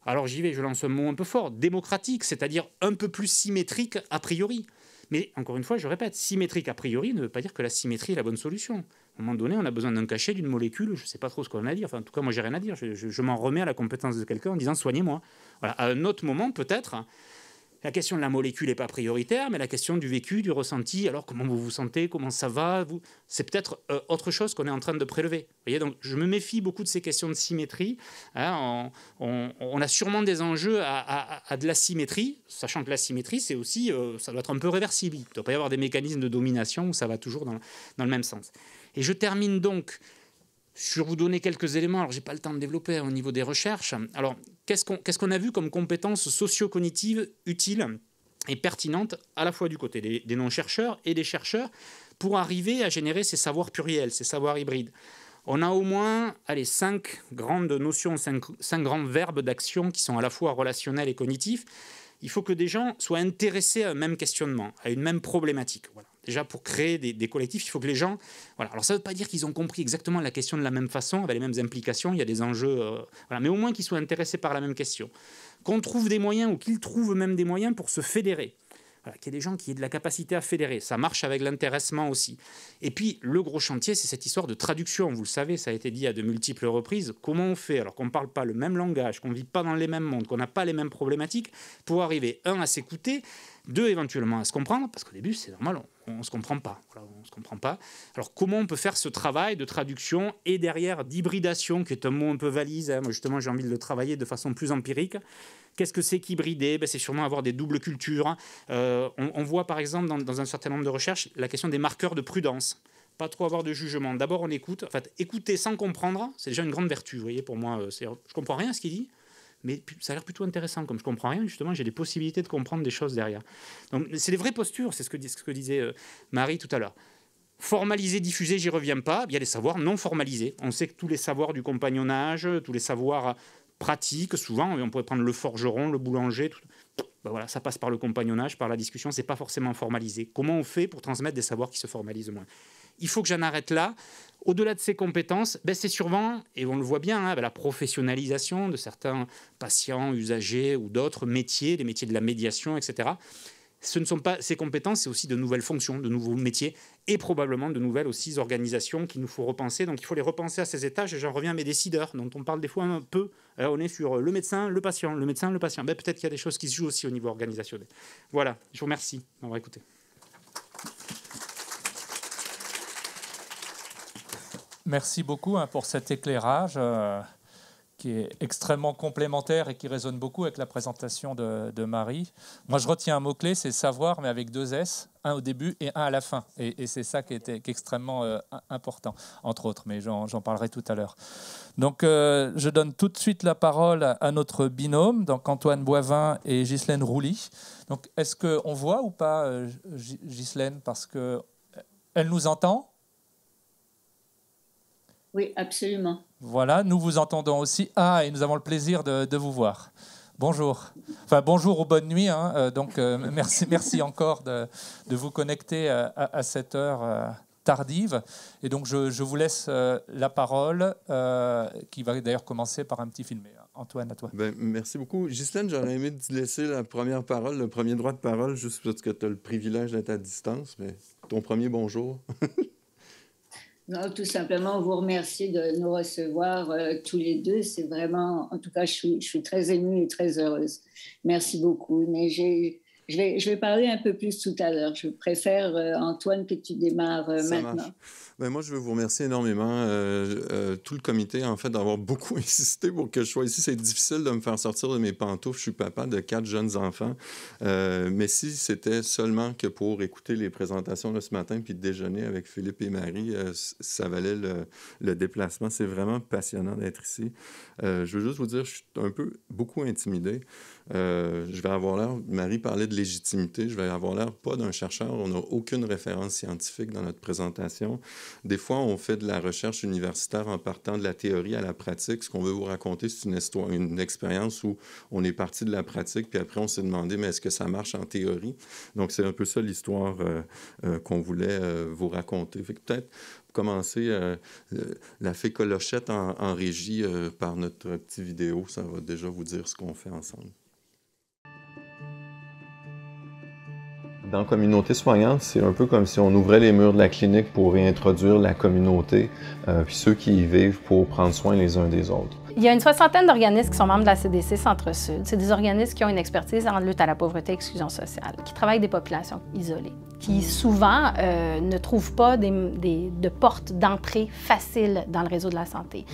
Alors j'y vais, je lance un mot un peu fort, démocratique, c'est-à-dire un peu plus symétrique a priori. Mais encore une fois, je répète, symétrique a priori ne veut pas dire que la symétrie est la bonne solution. À un moment donné, on a besoin d'un cachet, d'une molécule, je ne sais pas trop ce qu'on a à dire. Enfin, en tout cas, moi, j'ai rien à dire. Je m'en remets à la compétence de quelqu'un en disant « soignez-moi ». Voilà. À un autre moment, peut-être, la question de la molécule n'est pas prioritaire, mais la question du vécu, du ressenti, alors comment vous vous sentez, comment ça va, c'est peut-être autre chose qu'on est en train de prélever. Vous voyez, donc, je me méfie beaucoup de ces questions de symétrie. On a sûrement des enjeux à de la symétrie, sachant que la symétrie, c'est aussi, ça doit être un peu réversible. Il ne doit pas y avoir des mécanismes de domination où ça va toujours dans le même sens. Et je termine donc Sur vous donner quelques éléments, alors je n'ai pas le temps de développer au niveau des recherches. Alors, qu'est-ce qu'on a vu comme compétences socio-cognitives utiles et pertinentes à la fois du côté des non-chercheurs et des chercheurs pour arriver à générer ces savoirs pluriels, ces savoirs hybrides? On a au moins 5 grandes notions, 5 grands verbes d'action qui sont à la fois relationnels et cognitifs. Il faut que des gens soient intéressés à un même questionnement, à une même problématique. Voilà. Déjà, pour créer des collectifs, il faut que les gens... Voilà. Alors, ça ne veut pas dire qu'ils ont compris exactement la question de la même façon, avec les mêmes implications, il y a des enjeux... voilà. Mais au moins qu'ils soient intéressés par la même question. Qu'on trouve des moyens, ou qu'ils trouvent eux-mêmes des moyens pour se fédérer. Voilà, qu'il y ait des gens qui aient de la capacité à fédérer. Ça marche avec l'intéressement aussi. Et puis, le gros chantier, c'est cette histoire de traduction. Vous le savez, ça a été dit à de multiples reprises. Comment on fait, alors qu'on ne parle pas le même langage, qu'on ne vit pas dans les mêmes mondes, qu'on n'a pas les mêmes problématiques, pour arriver, 1, à s'écouter, 2, éventuellement à se comprendre, parce qu'au début, c'est normal, on ne se comprend pas. Voilà, on se comprend pas. Alors, comment on peut faire ce travail de traduction et derrière d'hybridation, qui est un mot un peu valise. Moi, justement, j'ai envie de le travailler de façon plus empirique. Qu'est-ce que c'est qu'hybrider? C'est sûrement avoir des doubles cultures. On voit par exemple dans un certain nombre de recherches la question des marqueurs de prudence. Pas trop avoir de jugement. D'abord on écoute. En fait, écouter sans comprendre, c'est déjà une grande vertu. Vous voyez, pour moi, je comprends rien à ce qu'il dit, mais ça a l'air plutôt intéressant. Comme je comprends rien, justement, j'ai des possibilités de comprendre des choses derrière. Donc c'est des vraies postures. C'est ce que disait Marie tout à l'heure. Formaliser, diffuser, j'y reviens pas. Il y a des savoirs non formalisés. On sait que tous les savoirs du compagnonnage, tous les savoirs pratique, souvent, on pourrait prendre le forgeron, le boulanger, tout. Ben voilà, ça passe par le compagnonnage, par la discussion, c'est pas forcément formalisé. Comment on fait pour transmettre des savoirs qui se formalisent moins? Il faut que j'en arrête là. Au-delà de ces compétences, c'est sûrement, et on le voit bien, la professionnalisation de certains patients, usagers ou d'autres métiers, les métiers de la médiation, etc. Ce ne sont pas ces compétences, c'est aussi de nouvelles fonctions, de nouveaux métiers et probablement de nouvelles aussi organisations qu'il nous faut repenser. Donc il faut les repenser à ces étages et j'en reviens à mes décideurs dont on parle des fois un peu. Alors, on est sur le médecin, le patient, le médecin, le patient. Peut-être qu'il y a des choses qui se jouent aussi au niveau organisationnel. Voilà, je vous remercie d'avoir écouté. Merci beaucoup pour cet éclairage qui est extrêmement complémentaire et qui résonne beaucoup avec la présentation de Marie. Moi, je retiens un mot-clé, c'est savoir, mais avec 2 S, un au début et un à la fin. Et c'est ça qui est extrêmement important, entre autres, mais j'en parlerai tout à l'heure. Donc, je donne tout de suite la parole à notre binôme, donc Antoine Boivin et Ghislaine Rouly. Donc, est-ce qu'on voit ou pas Ghislaine, parce qu'elle nous entend? Oui, absolument. Voilà, nous vous entendons aussi. Et nous avons le plaisir de vous voir. Bonjour. Enfin, bonjour ou bonne nuit. Donc, merci encore de vous connecter à cette heure tardive. Et donc, je vous laisse la parole, qui va d'ailleurs commencer par un petit film. Antoine, à toi. Merci beaucoup. Ghislaine, j'aurais aimé te laisser la première parole, le premier droit de parole, juste parce que tu as le privilège d'être à distance. Mais ton premier bonjour. Non, tout simplement vous remercier de nous recevoir tous les deux. C'est vraiment, en tout cas, je suis très émue et très heureuse. Merci beaucoup. Mais je vais parler un peu plus tout à l'heure. Je préfère, Antoine, que tu démarres maintenant. Marche. Moi, je veux vous remercier énormément, tout le comité, en fait, d'avoir beaucoup insisté pour que je sois ici. C'est difficile de me faire sortir de mes pantoufles. Je suis papa de 4 jeunes enfants. Mais si c'était seulement que pour écouter les présentations de ce matin puis déjeuner avec Philippe et Marie, ça valait le déplacement. C'est vraiment passionnant d'être ici. Je veux juste vous dire, je suis beaucoup intimidé. Je vais avoir l'air, Marie parlait de légitimité, je vais avoir l'air pas d'un chercheur, on n'a aucune référence scientifique dans notre présentation. Des fois, on fait de la recherche universitaire en partant de la théorie à la pratique. Ce qu'on veut vous raconter, c'est une histoire, une expérience où on est parti de la pratique, puis après, on s'est demandé, mais est-ce que ça marche en théorie? Donc, c'est un peu ça l'histoire qu'on voulait vous raconter. Fait que peut-être commencer la fée Colochette en régie par notre petit vidéo. Ça va déjà vous dire ce qu'on fait ensemble. Dans Communauté soignante, c'est un peu comme si on ouvrait les murs de la clinique pour réintroduire la communauté, puis ceux qui y vivent pour prendre soin les uns des autres. Il y a une 60aine d'organismes qui sont membres de la CDC Centre-Sud. C'est des organismes qui ont une expertise en lutte à la pauvreté et exclusion sociale, qui travaillent avec des populations isolées, qui souvent ne trouvent pas de portes d'entrée faciles dans le réseau de la santé.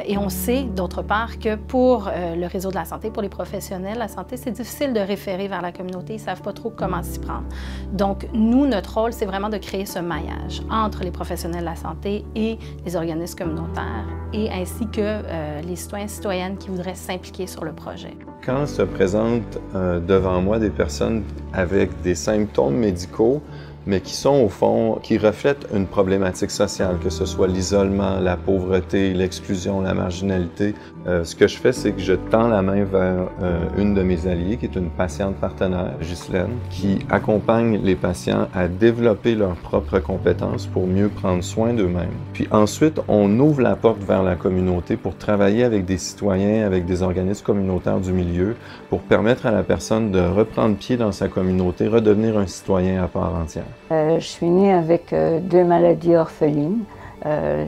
Et on sait, d'autre part, que pour le réseau de la santé, pour les professionnels de la santé, c'est difficile de référer vers la communauté. Ils ne savent pas trop comment s'y prendre. Donc, nous, notre rôle, c'est vraiment de créer ce maillage entre les professionnels de la santé et les organismes communautaires, et ainsi que les citoyens et citoyennes qui voudraient s'impliquer sur le projet. Quand se présentent devant moi des personnes avec des symptômes médicaux, mais qui sont au fond, qui reflètent une problématique sociale, que ce soit l'isolement, la pauvreté, l'exclusion, la marginalité. Ce que je fais, c'est que je tends la main vers une de mes alliées, qui est une patiente partenaire, Ghislaine, qui accompagne les patients à développer leurs propres compétences pour mieux prendre soin d'eux-mêmes. Puis ensuite, on ouvre la porte vers la communauté pour travailler avec des citoyens, avec des organismes communautaires du milieu, pour permettre à la personne de reprendre pied dans sa communauté, redevenir un citoyen à part entière. Je suis née avec 2 maladies orphelines.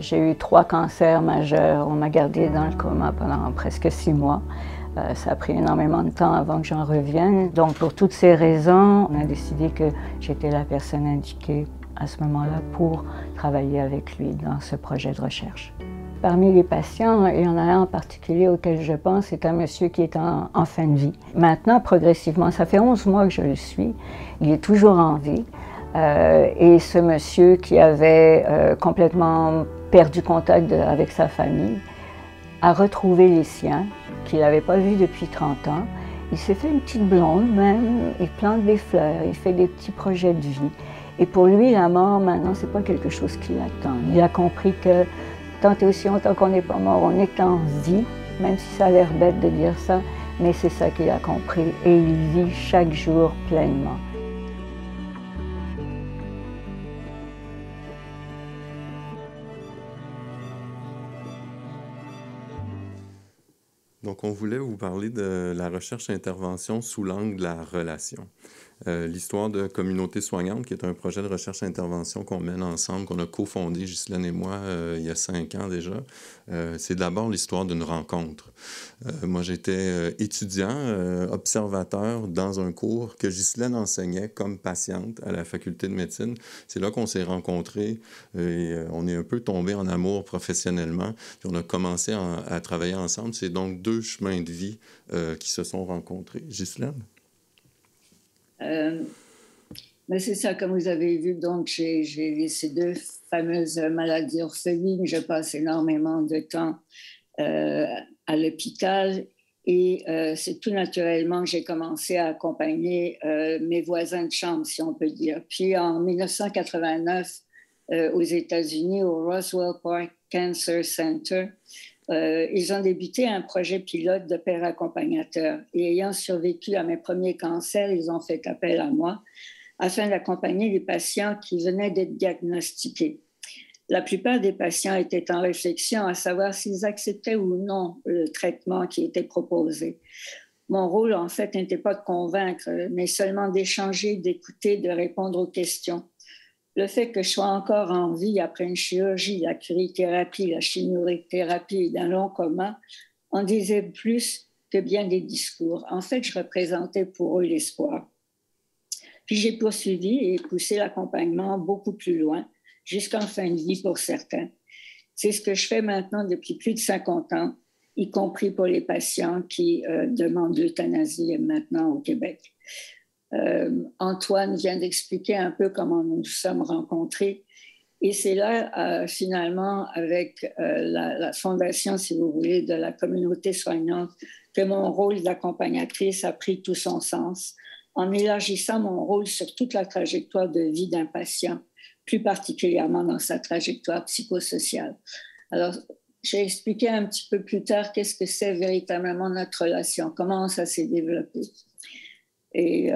J'ai eu 3 cancers majeurs. On m'a gardée dans le coma pendant presque 6 mois. Ça a pris énormément de temps avant que j'en revienne. Donc, pour toutes ces raisons, on a décidé que j'étais la personne indiquée à ce moment-là pour travailler avec lui dans ce projet de recherche. Parmi les patients, il y en a un en particulier auquel je pense, c'est un monsieur qui est en fin de vie. Maintenant, progressivement, ça fait 11 mois que je le suis. Il est toujours en vie. Et ce monsieur qui avait complètement perdu contact avec sa famille a retrouvé les siens, qu'il n'avait pas vus depuis 30 ans. Il s'est fait une petite blonde même, il plante des fleurs, il fait des petits projets de vie. Et pour lui, la mort, maintenant, c'est pas quelque chose qui l'attend. Il a compris que tant et aussi longtemps qu'on n'est pas mort, on est en vie, même si ça a l'air bête de dire ça, mais c'est ça qu'il a compris. Et il vit chaque jour pleinement. Donc, on voulait vous parler de la recherche-intervention sous l'angle de la relation. L'histoire de Communauté soignante, qui est un projet de recherche-intervention qu'on mène ensemble, qu'on a cofondé, Ghislaine et moi, il y a 5 ans déjà. C'est d'abord l'histoire d'une rencontre. Moi, j'étais étudiant, observateur dans un cours que Ghislaine enseignait comme patiente à la faculté de médecine. C'est là qu'on s'est rencontrés et on est un peu tombés en amour professionnellement. Puis on a commencé à travailler ensemble. C'est donc 2 chemins de vie qui se sont rencontrés. Ghislaine? Mais c'est ça, comme vous avez vu, donc j'ai ces 2 fameuses maladies orphelines. Je passe énormément de temps à l'hôpital et c'est tout naturellement que j'ai commencé à accompagner mes voisins de chambre, si on peut dire. Puis en 1989, aux États-Unis, au Roswell Park Cancer Center, ils ont débuté un projet pilote de père accompagnateur. Et ayant survécu à mes premiers cancers, ils ont fait appel à moi afin d'accompagner les patients qui venaient d'être diagnostiqués. La plupart des patients étaient en réflexion à savoir s'ils acceptaient ou non le traitement qui était proposé. Mon rôle, en fait, n'était pas de convaincre, mais seulement d'échanger, d'écouter, de répondre aux questions. Le fait que je sois encore en vie après une chirurgie, la cryothérapie, la chimiothérapie et d'un long coma en disait plus que bien des discours. En fait, je représentais pour eux l'espoir. Puis j'ai poursuivi et poussé l'accompagnement beaucoup plus loin, jusqu'en fin de vie pour certains. C'est ce que je fais maintenant depuis plus de 50 ans, y compris pour les patients qui demandent l'euthanasie maintenant au Québec. Antoine vient d'expliquer un peu comment nous nous sommes rencontrés. Et c'est là, finalement, avec la fondation, si vous voulez, de la communauté soignante, que mon rôle d'accompagnatrice a pris tout son sens, en élargissant mon rôle sur toute la trajectoire de vie d'un patient, plus particulièrement dans sa trajectoire psychosociale. Alors, j'ai expliqué un petit peu plus tard qu'est-ce que c'est véritablement notre relation, comment ça s'est développé. Et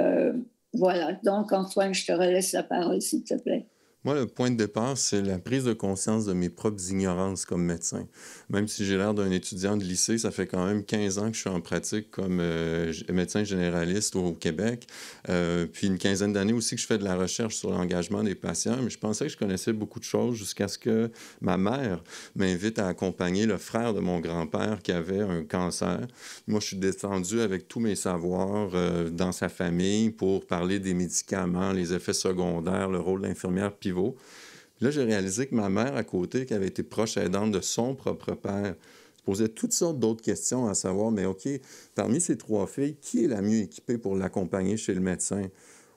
voilà. Donc, Antoine, je te relaisse la parole, s'il te plaît. Moi, le point de départ, c'est la prise de conscience de mes propres ignorances comme médecin. Même si j'ai l'air d'un étudiant de lycée, ça fait quand même 15 ans que je suis en pratique comme médecin généraliste au Québec. Puis une quinzaine d'années aussi que je fais de la recherche sur l'engagement des patients. Mais je pensais que je connaissais beaucoup de choses jusqu'à ce que ma mère m'invite à accompagner le frère de mon grand-père qui avait un cancer. Moi, je suis descendu avec tous mes savoirs dans sa famille pour parler des médicaments, les effets secondaires, le rôle de l'infirmière pivot. Là, j'ai réalisé que ma mère à côté, qui avait été proche aidante de son propre père, se posait toutes sortes d'autres questions à savoir, mais OK, parmi ces 3 filles, qui est la mieux équipée pour l'accompagner chez le médecin?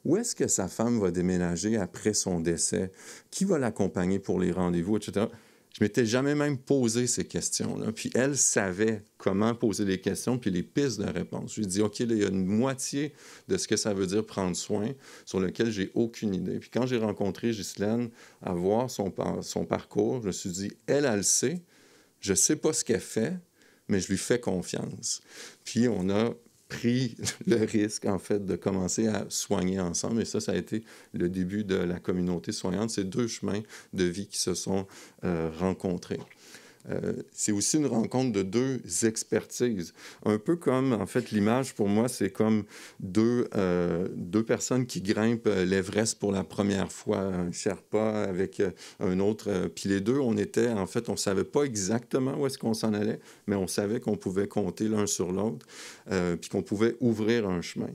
Où est-ce que sa femme va déménager après son décès? Qui va l'accompagner pour les rendez-vous, etc.? Je m'étais jamais même posé ces questions-là. Puis elle savait comment poser les questions puis les pistes de réponse. Je lui ai dit, OK, là, il y a une moitié de ce que ça veut dire prendre soin sur lequel j'ai aucune idée. Puis quand j'ai rencontré Ghislaine, à voir son parcours, je me suis dit, elle le sait. Je ne sais pas ce qu'elle fait, mais je lui fais confiance. Puis on a pris le risque, en fait, de commencer à soigner ensemble. Et ça a été le début de la communauté soignante. C'est 2 chemins de vie qui se sont rencontrés. C'est aussi une rencontre de 2 expertises. Un peu comme, en fait, l'image, pour moi, c'est comme deux personnes qui grimpent l'Everest pour la première fois, un Sherpa avec un autre. Puis les 2, on ne savait pas exactement où est-ce qu'on s'en allait, mais on savait qu'on pouvait compter l'un sur l'autre, puis qu'on pouvait ouvrir un chemin.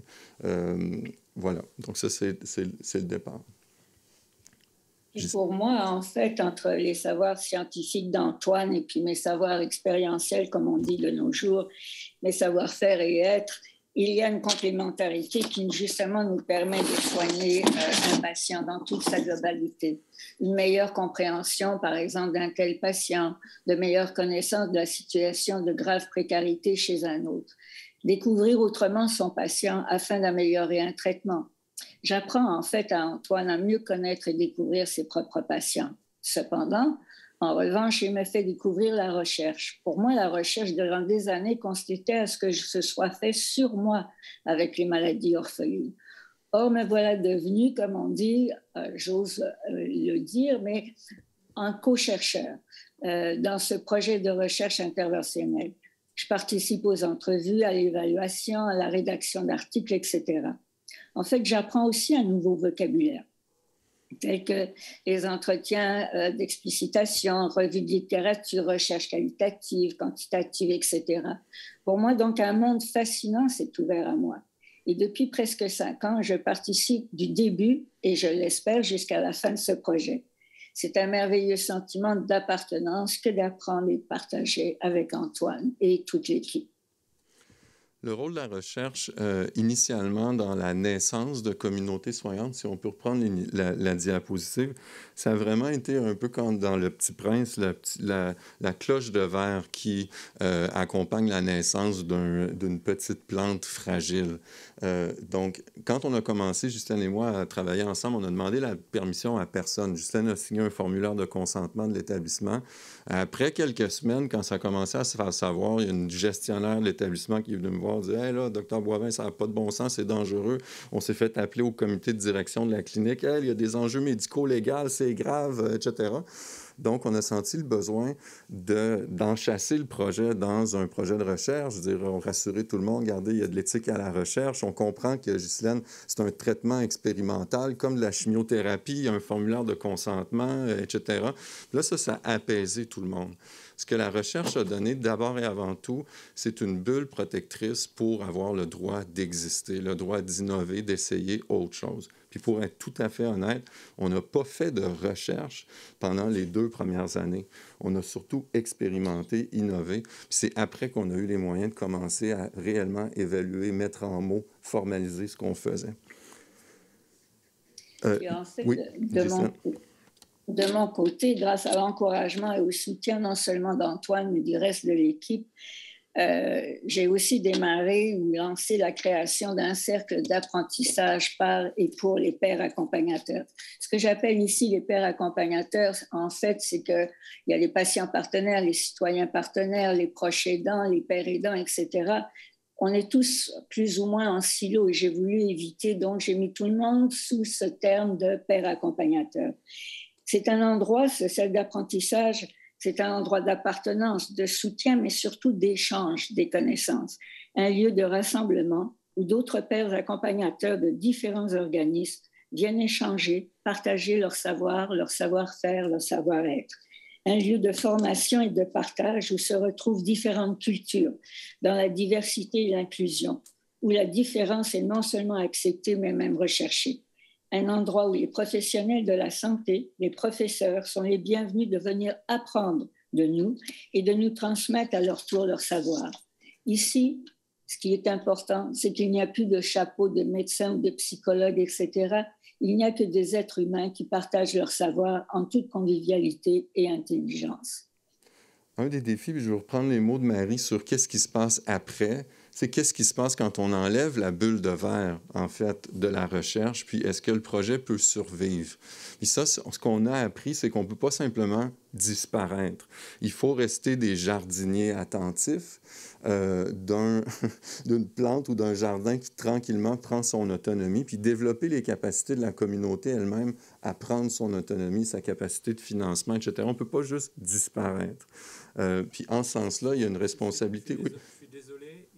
Voilà. Donc ça, c'est le départ. Et pour moi, en fait, entre les savoirs scientifiques d'Antoine et puis mes savoirs expérientiels, comme on dit de nos jours, mes savoir-faire et être, il y a une complémentarité qui justement nous permet de soigner un patient dans toute sa globalité. Une meilleure compréhension, par exemple, d'un tel patient, de meilleure connaissance de la situation de grave précarité chez un autre. Découvrir autrement son patient afin d'améliorer un traitement. J'apprends en fait à Antoine à mieux connaître et découvrir ses propres patients. Cependant, en revanche, il me fait découvrir la recherche. Pour moi, la recherche, durant des années, consistait à ce que ce soit fait sur moi avec les maladies orphelines. Or, me voilà devenu, comme on dit, j'ose le dire, mais un co-chercheur dans ce projet de recherche interventionnelle. Je participe aux entrevues, à l'évaluation, à la rédaction d'articles, etc. En fait, j'apprends aussi un nouveau vocabulaire, tels que les entretiens d'explicitation, revues de littérature, recherche qualitative, quantitative, etc. Pour moi, donc, un monde fascinant s'est ouvert à moi. Et depuis presque 5 ans, je participe du début, et je l'espère, jusqu'à la fin de ce projet. C'est un merveilleux sentiment d'appartenance que d'apprendre et de partager avec Antoine et toute l'équipe. Le rôle de la recherche, initialement, dans la naissance de communautés soignantes, si on peut reprendre la diapositive, ça a vraiment été un peu comme dans Le Petit Prince, la cloche de verre qui accompagne la naissance d'une petite plante fragile. Donc, quand on a commencé, Justine et moi, à travailler ensemble, on a demandé la permission à personne. Justine a signé un formulaire de consentement de l'établissement. Après quelques semaines, quand ça a commencé à se faire savoir, il y a une gestionnaire de l'établissement qui est venue me voir. On dit, hey, là, Dr Boivin, ça n'a pas de bon sens, c'est dangereux. On s'est fait appeler au comité de direction de la clinique. Hey, il y a des enjeux médicaux légaux, c'est grave, etc. Donc, on a senti le besoin d'enchasser le projet dans un projet de recherche. Je veux dire, on rassurait tout le monde. Regardez, il y a de l'éthique à la recherche. On comprend que, Ghislaine, c'est un traitement expérimental, comme de la chimiothérapie, il y a un formulaire de consentement, etc. Là, ça a apaisé tout le monde. Ce que la recherche a donné, d'abord et avant tout, c'est une bulle protectrice pour avoir le droit d'exister, le droit d'innover, d'essayer autre chose. Puis pour être tout à fait honnête, on n'a pas fait de recherche pendant les 2 premières années. On a surtout expérimenté, innové. Puis c'est après qu'on a eu les moyens de commencer à réellement évaluer, mettre en mots, formaliser ce qu'on faisait. Et en fait, oui, de mon côté, grâce à l'encouragement et au soutien non seulement d'Antoine, mais du reste de l'équipe, j'ai aussi démarré ou lancé la création d'un cercle d'apprentissage par et pour les pairs accompagnateurs. Ce que j'appelle ici les pairs accompagnateurs, en fait, c'est qu'il y a les patients partenaires, les citoyens partenaires, les proches aidants, les pairs aidants, etc. on est tous plus ou moins en silo et j'ai voulu éviter, donc j'ai mis tout le monde sous ce terme de père accompagnateur. C'est un endroit, c'est celle d'apprentissage, c'est un endroit d'appartenance, de soutien, mais surtout d'échange des connaissances. Un lieu de rassemblement où d'autres pères accompagnateurs de différents organismes viennent échanger, partager leur savoir, leur savoir-faire, leur savoir-être. Un lieu de formation et de partage où se retrouvent différentes cultures, dans la diversité et l'inclusion, où la différence est non seulement acceptée, mais même recherchée. Un endroit où les professionnels de la santé, les professeurs, sont les bienvenus de venir apprendre de nous et de nous transmettre à leur tour leur savoir. Ici, ce qui est important, c'est qu'il n'y a plus de chapeau de médecins ou de psychologues, etc. Il n'y a que des êtres humains qui partagent leur savoir en toute convivialité et intelligence. Un des défis, puis je vais reprendre les mots de Marie sur qu'est-ce qui se passe après, c'est qu'est-ce qui se passe quand on enlève la bulle de verre, en fait, de la recherche, puis est-ce que le projet peut survivre? Et ça, ce qu'on a appris, c'est qu'on ne peut pas simplement disparaître. Il faut rester des jardiniers attentifs d'une plante ou d'un jardin qui tranquillement prend son autonomie, puis développer les capacités de la communauté elle-même à prendre son autonomie, sa capacité de financement, etc. On ne peut pas juste disparaître. Puis en ce sens-là, il y a une responsabilité. Oui. Je suis désolé.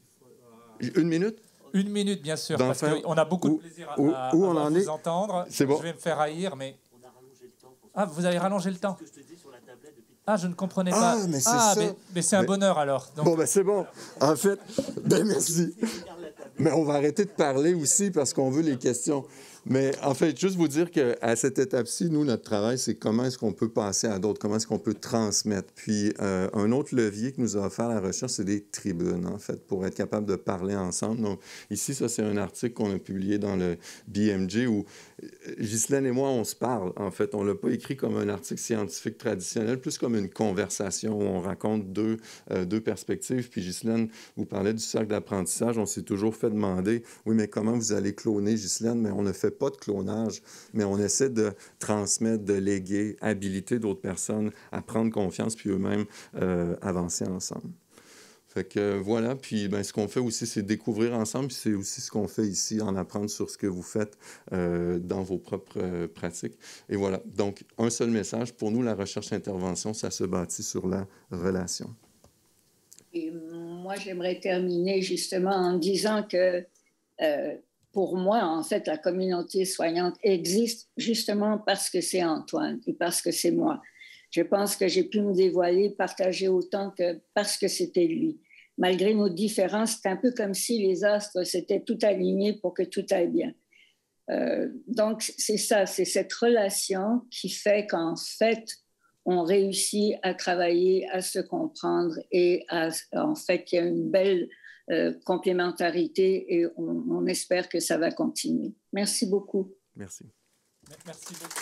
Une minute? Une minute, bien sûr, ben, parce qu'on a beaucoup de plaisir à vous entendre. C'est bon. Je vais me faire haïr, mais... Ah, vous avez rallongé le temps. Ah, je ne comprenais pas. Ah, mais c'est ça. Mais c'est un bonheur, alors. Donc... Bon, ben c'est bon. En fait, ben merci. Mais on va arrêter de parler aussi parce qu'on veut les questions. Mais en fait, juste vous dire qu'à cette étape-ci, nous, notre travail, c'est comment est-ce qu'on peut passer à d'autres, comment est-ce qu'on peut transmettre. Puis un autre levier que nous a offert la recherche, c'est des tribunes, en fait, pour être capable de parler ensemble. Donc ici, ça, c'est un article qu'on a publié dans le BMJ où Ghislaine et moi, on se parle, en fait. On ne l'a pas écrit comme un article scientifique traditionnel, plus comme une conversation où on raconte deux perspectives. Puis Ghislaine vous parlait du cercle d'apprentissage. On s'est toujours fait demander, oui, mais comment vous allez cloner, Ghislaine? Mais on ne fait pas de clonage, mais on essaie de transmettre, de léguer, habiliter d'autres personnes à prendre confiance puis eux-mêmes avancer ensemble. Fait que voilà, puis ben, ce qu'on fait aussi, c'est découvrir ensemble, puis c'est aussi ce qu'on fait ici, en apprendre sur ce que vous faites dans vos propres pratiques. Et voilà, donc un seul message, pour nous, la recherche-intervention, ça se bâtit sur la relation. Et moi, j'aimerais terminer justement en disant que pour moi, en fait, la communauté soignante existe justement parce que c'est Antoine et parce que c'est moi. Je pense que j'ai pu me dévoiler, partager autant que parce que c'était lui. Malgré nos différences, c'est un peu comme si les astres s'étaient tout alignés pour que tout aille bien. Donc, c'est ça, c'est cette relation qui fait qu'en fait, on réussit à travailler, à se comprendre et en fait, qu'il y a une belle complémentarité et on espère que ça va continuer. Merci beaucoup. Merci. Merci beaucoup.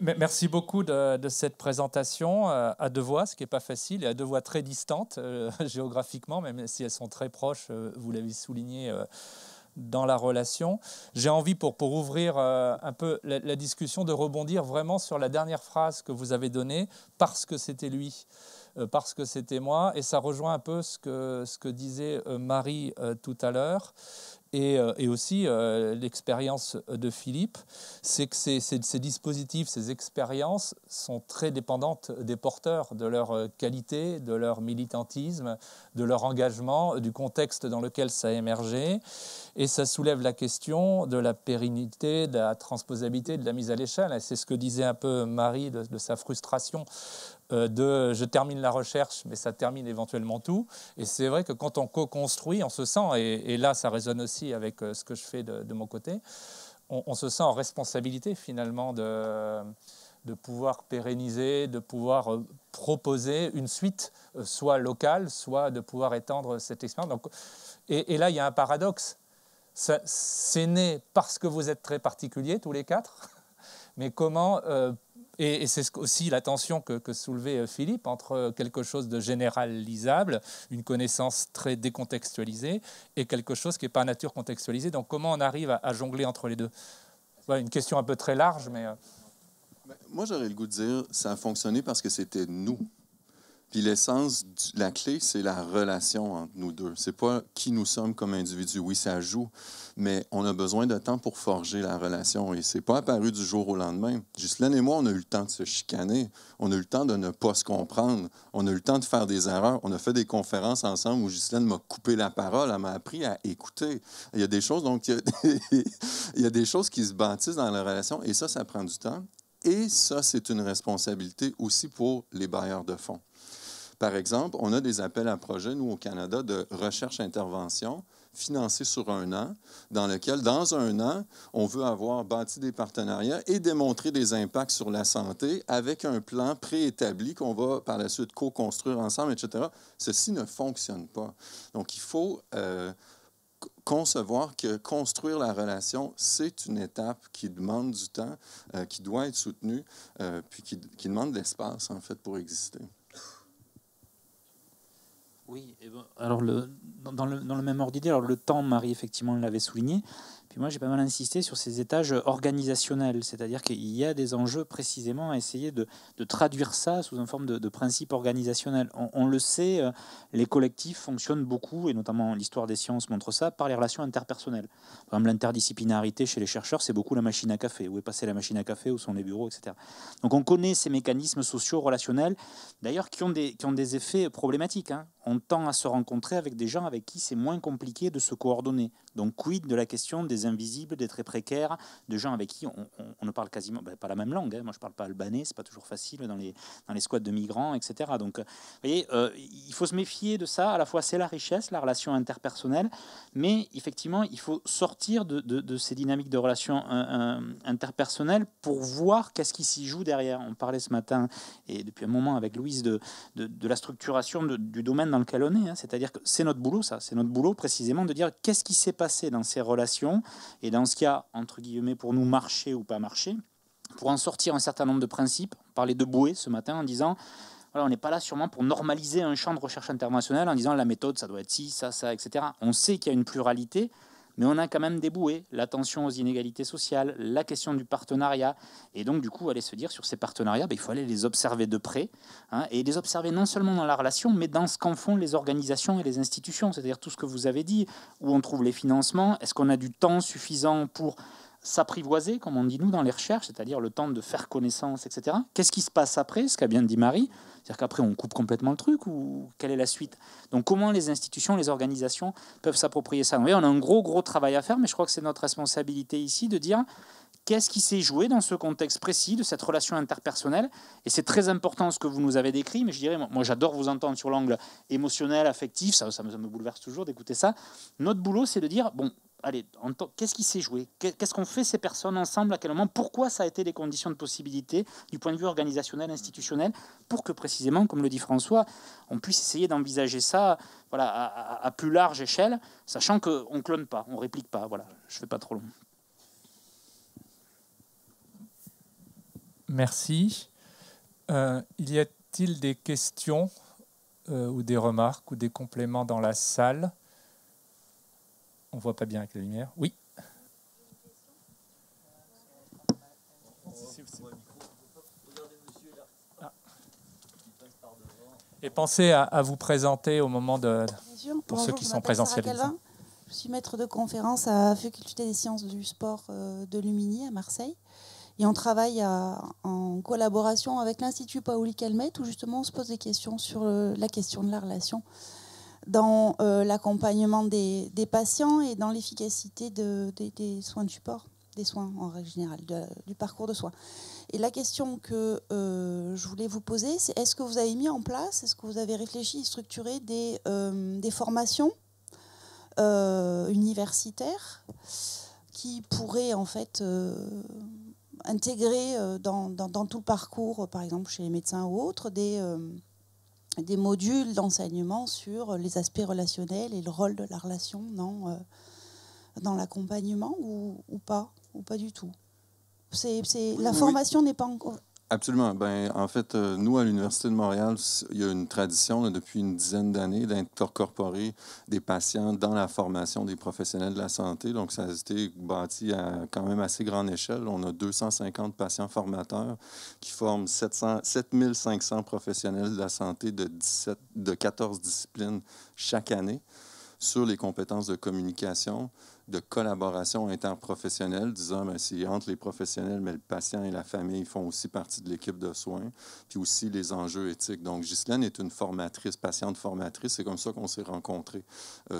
Merci beaucoup de cette présentation à deux voix, ce qui n'est pas facile, et à deux voix très distantes géographiquement, même si elles sont très proches, vous l'avez souligné, dans la relation. J'ai envie, pour ouvrir un peu la discussion, de rebondir vraiment sur la dernière phrase que vous avez donnée, parce que c'était lui, parce que c'était moi, et ça rejoint un peu ce que disait Marie tout à l'heure. Et aussi l'expérience de Philippe, c'est que ces dispositifs, ces expériences sont très dépendantes des porteurs, de leur qualité, de leur militantisme, de leur engagement, du contexte dans lequel ça a émergé. Et ça soulève la question de la pérennité, de la transposabilité, de la mise à l'échelle. Et c'est ce que disait un peu Marie de sa frustration je termine la recherche, mais ça termine éventuellement tout. Et c'est vrai que quand on co-construit, on se sent, et là ça résonne aussi avec ce que je fais de mon côté, on se sent en responsabilité finalement de pouvoir pérenniser, de pouvoir proposer une suite, soit locale, soit de pouvoir étendre cette expérience. Donc, et là, il y a un paradoxe. C'est né parce que vous êtes très particuliers, tous les quatre, mais comment... Et c'est aussi la tension que soulevait Philippe entre quelque chose de généralisable, une connaissance très décontextualisée, et quelque chose qui n'est pas nature contextualisée. Donc comment on arrive à jongler entre les deux? Voilà, une question un peu très large, mais... Moi, j'aurais le goût de dire ça a fonctionné parce que c'était nous. Puis l'essence, la clé, c'est la relation entre nous deux. C'est pas qui nous sommes comme individus. Oui, ça joue, mais on a besoin de temps pour forger la relation. Et c'est pas apparu du jour au lendemain. Ghislaine et moi, on a eu le temps de se chicaner. On a eu le temps de ne pas se comprendre. On a eu le temps de faire des erreurs. On a fait des conférences ensemble où Ghislaine m'a coupé la parole. Elle m'a appris à écouter. Il y a des choses, donc, il y a des choses qui se bâtissent dans la relation. Et ça prend du temps. Et ça, c'est une responsabilité aussi pour les bailleurs de fonds. Par exemple, on a des appels à projets, nous, au Canada, de recherche-intervention financés sur 1 an, dans lequel, dans 1 an, on veut avoir bâti des partenariats et démontrer des impacts sur la santé avec un plan préétabli qu'on va, par la suite, co-construire ensemble, etc. Ceci ne fonctionne pas. Donc, il faut concevoir que construire la relation, c'est une étape qui demande du temps, qui doit être soutenue, puis qui demande de l'espace, en fait, pour exister. Oui, et bon, alors dans le même ordre d'idée, alors le temps, Marie effectivement l'avait souligné, puis moi j'ai pas mal insisté sur ces étages organisationnels, c'est-à-dire qu'il y a des enjeux précisément à essayer de traduire ça sous une forme de principe organisationnel. On le sait, les collectifs fonctionnent beaucoup, et notamment l'histoire des sciences montre ça, par les relations interpersonnelles. Par exemple, l'interdisciplinarité chez les chercheurs, c'est beaucoup la machine à café. Où est passée la machine à café, où sont les bureaux, etc. Donc on connaît ces mécanismes sociaux relationnels, d'ailleurs qui ont des effets problématiques, hein. On tend à se rencontrer avec des gens avec qui c'est moins compliqué de se coordonner. Donc, quid de la question des invisibles, des très précaires, de gens avec qui on ne parle quasiment pas la même langue. Hein. Moi, je ne parle pas albanais, c'est pas toujours facile dans les squats de migrants, etc. Donc, vous voyez, il faut se méfier de ça. À la fois, c'est la richesse, la relation interpersonnelle, mais effectivement, il faut sortir de ces dynamiques de relations interpersonnelles pour voir qu'est-ce qui s'y joue derrière. On parlait ce matin, et depuis un moment avec Louise, de la structuration du domaine dans lequel on est. Hein. C'est-à-dire que c'est notre boulot, ça. C'est notre boulot, précisément, de dire qu'est-ce qui s'est passé dans ces relations et dans ce qui a, entre guillemets, pour nous, marché ou pas marché, pour en sortir un certain nombre de principes. On parlait de Boué ce matin en disant, voilà, on n'est pas là sûrement pour normaliser un champ de recherche internationale en disant la méthode, ça doit être ci, ça, etc. On sait qu'il y a une pluralité, mais on a quand même des bouées, l'attention aux inégalités sociales, la question du partenariat. Et donc, du coup, aller se dire sur ces partenariats, il faut aller les observer de près, hein, et les observer non seulement dans la relation, mais dans ce qu'en font les organisations et les institutions. C'est-à-dire tout ce que vous avez dit, où on trouve les financements, est-ce qu'on a du temps suffisant pour s'apprivoiser, comme on dit nous dans les recherches, c'est-à-dire le temps de faire connaissance, etc. Qu'est-ce qui se passe après, ce qu'a bien dit Marie, c'est-à-dire qu'après on coupe complètement le truc, ou quelle est la suite? Donc comment les institutions, les organisations peuvent s'approprier ça? Vous voyez, on a un gros travail à faire, mais je crois que c'est notre responsabilité ici de dire qu'est-ce qui s'est joué dans ce contexte précis de cette relation interpersonnelle. Et c'est très important ce que vous nous avez décrit, mais je dirais, moi j'adore vous entendre sur l'angle émotionnel, affectif, ça me bouleverse toujours d'écouter ça. Notre boulot, c'est de dire, bon, allez, qu'est-ce qui s'est joué? Qu'est-ce qu'ont fait ces personnes ensemble? À quel moment? Pourquoi ça a été des conditions de possibilité du point de vue organisationnel, institutionnel, pour que précisément, comme le dit François, on puisse essayer d'envisager ça, voilà, à plus large échelle, sachant qu'on ne clone pas, on ne réplique pas. Voilà, je ne fais pas trop long. Merci. Y a-t-il des questions ou des remarques ou des compléments dans la salle? On ne voit pas bien avec la lumière. Oui. Ah. Et pensez à vous présenter au moment de... pour ceux qui sont présentiels. Je suis maître de conférence à la Faculté des sciences du sport de Lumini à Marseille. Et on travaille en collaboration avec l'Institut Paoli-Calmettes, où justement on se pose des questions sur la question de la relation dans l'accompagnement des patients et dans l'efficacité des soins de support, des soins en règle générale, du parcours de soins. Et la question que je voulais vous poser, c'est est-ce que vous avez mis en place, est-ce que vous avez réfléchi et structuré des formations universitaires qui pourraient en fait intégrer dans tout le parcours, par exemple chez les médecins ou autres, des modules d'enseignement sur les aspects relationnels et le rôle de la relation dans l'accompagnement ou pas du tout. La formation n'est pas encore... Absolument. Ben, en fait, nous, à l'Université de Montréal, il y a une tradition là, depuis une dizaine d'années d'incorporer des patients dans la formation des professionnels de la santé. Donc, ça a été bâti à quand même assez grande échelle. On a 250 patients formateurs qui forment 7500 professionnels de la santé de 14 disciplines chaque année sur les compétences de communication, de collaboration interprofessionnelle, disant ben, c'est entre les professionnels, mais le patient et la famille font aussi partie de l'équipe de soins, puis aussi les enjeux éthiques. Donc, Ghislaine est une formatrice, patiente formatrice. C'est comme ça qu'on s'est rencontrés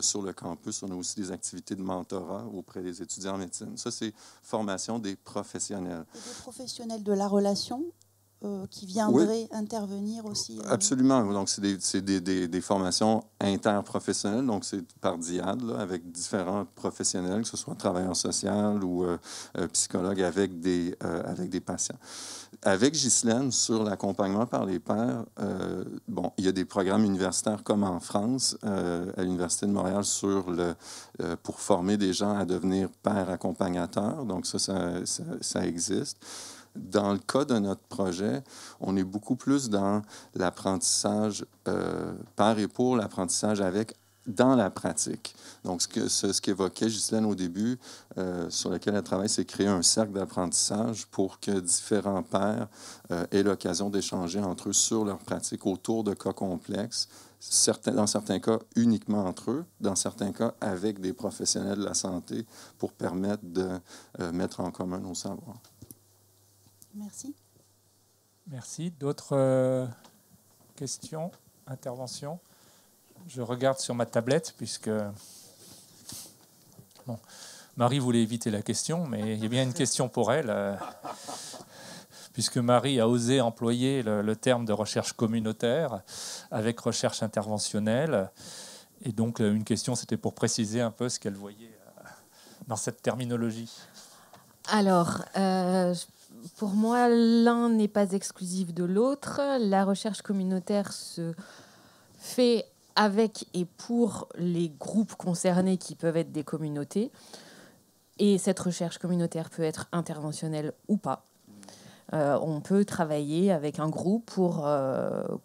sur le campus. On a aussi des activités de mentorat auprès des étudiants en médecine. Ça, c'est formation des professionnels. Et des professionnels de la relation qui viendraient intervenir aussi. Absolument. Donc, c'est des formations interprofessionnelles. Donc, c'est par diade, là, avec différents professionnels, que ce soit travailleurs sociaux ou psychologues avec des patients. Avec Ghislaine, sur l'accompagnement par les pairs, bon, il y a des programmes universitaires comme en France, à l'Université de Montréal, pour former des gens à devenir pairs accompagnateurs. Donc, ça existe. Dans le cas de notre projet, on est beaucoup plus dans l'apprentissage par et pour l'apprentissage dans la pratique. Donc, ce qu'évoquait Ghislaine au début, sur lequel elle travaille, c'est créer un cercle d'apprentissage pour que différents pairs aient l'occasion d'échanger entre eux sur leur pratique autour de cas complexes, dans certains cas uniquement entre eux, dans certains cas avec des professionnels de la santé pour permettre de mettre en commun nos savoirs. Merci. Merci. D'autres questions, interventions? Je regarde sur ma tablette puisque... Bon, Marie voulait éviter la question, mais il y a bien une question pour elle, puisque Marie a osé employer le terme de recherche communautaire avec recherche interventionnelle. Et donc, une question, c'était pour préciser un peu ce qu'elle voyait dans cette terminologie. Alors, pour moi, l'un n'est pas exclusif de l'autre. La recherche communautaire se fait avec et pour les groupes concernés qui peuvent être des communautés. Et cette recherche communautaire peut être interventionnelle ou pas. On peut travailler avec un groupe pour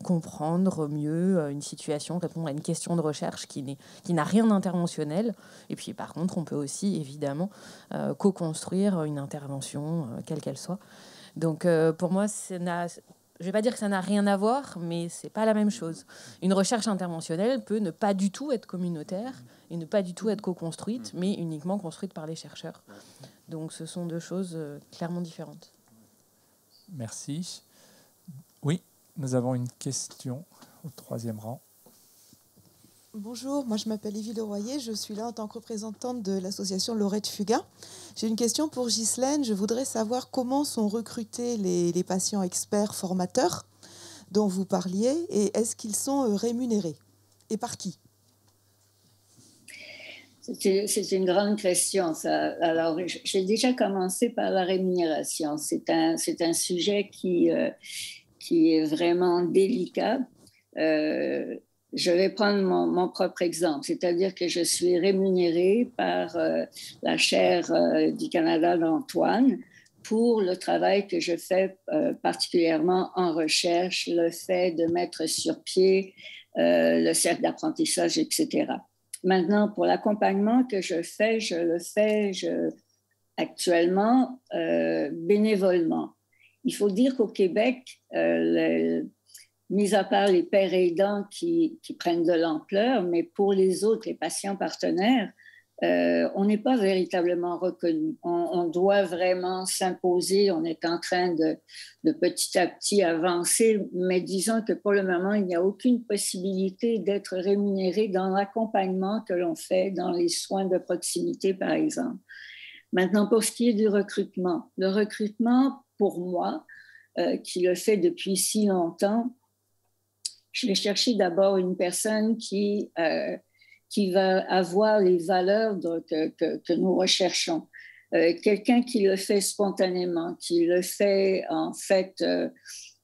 comprendre mieux une situation, répondre à une question de recherche qui n'a rien d'interventionnel. Et puis, par contre, on peut aussi, évidemment, co-construire une intervention, quelle qu'elle soit. Donc, pour moi, je ne vais pas dire que ça n'a rien à voir, mais ce n'est pas la même chose. Une recherche interventionnelle peut ne pas du tout être communautaire et ne pas du tout être co-construite, mais uniquement construite par les chercheurs. Donc, ce sont deux choses clairement différentes. Merci. Oui, nous avons une question au troisième rang. Bonjour, moi je m'appelle Evie Leroyer, je suis là en tant que représentante de l'association Laurette Fugain. J'ai une question pour Ghislaine, je voudrais savoir comment sont recrutés les patients experts formateurs dont vous parliez et est-ce qu'ils sont rémunérés et par qui? C'est une grande question, ça. Alors, j'ai déjà commencé par la rémunération. C'est un sujet qui est vraiment délicat. Je vais prendre mon propre exemple, c'est-à-dire que je suis rémunérée par la chaire du Canada d'Antoine pour le travail que je fais particulièrement en recherche, le fait de mettre sur pied le cercle d'apprentissage, etc. Maintenant, pour l'accompagnement que je le fais actuellement bénévolement. Il faut dire qu'au Québec, mis à part les pères aidants qui prennent de l'ampleur, mais pour les autres, les patients partenaires, on n'est pas véritablement reconnu. On doit vraiment s'imposer. On est en train de petit à petit avancer, mais disons que pour le moment, il n'y a aucune possibilité d'être rémunéré dans l'accompagnement que l'on fait dans les soins de proximité, par exemple. Maintenant, pour ce qui est du recrutement, le recrutement, pour moi, qui le fait depuis si longtemps, je vais chercher d'abord une personne qui va avoir les valeurs que nous recherchons. Quelqu'un qui le fait spontanément, qui le fait en fait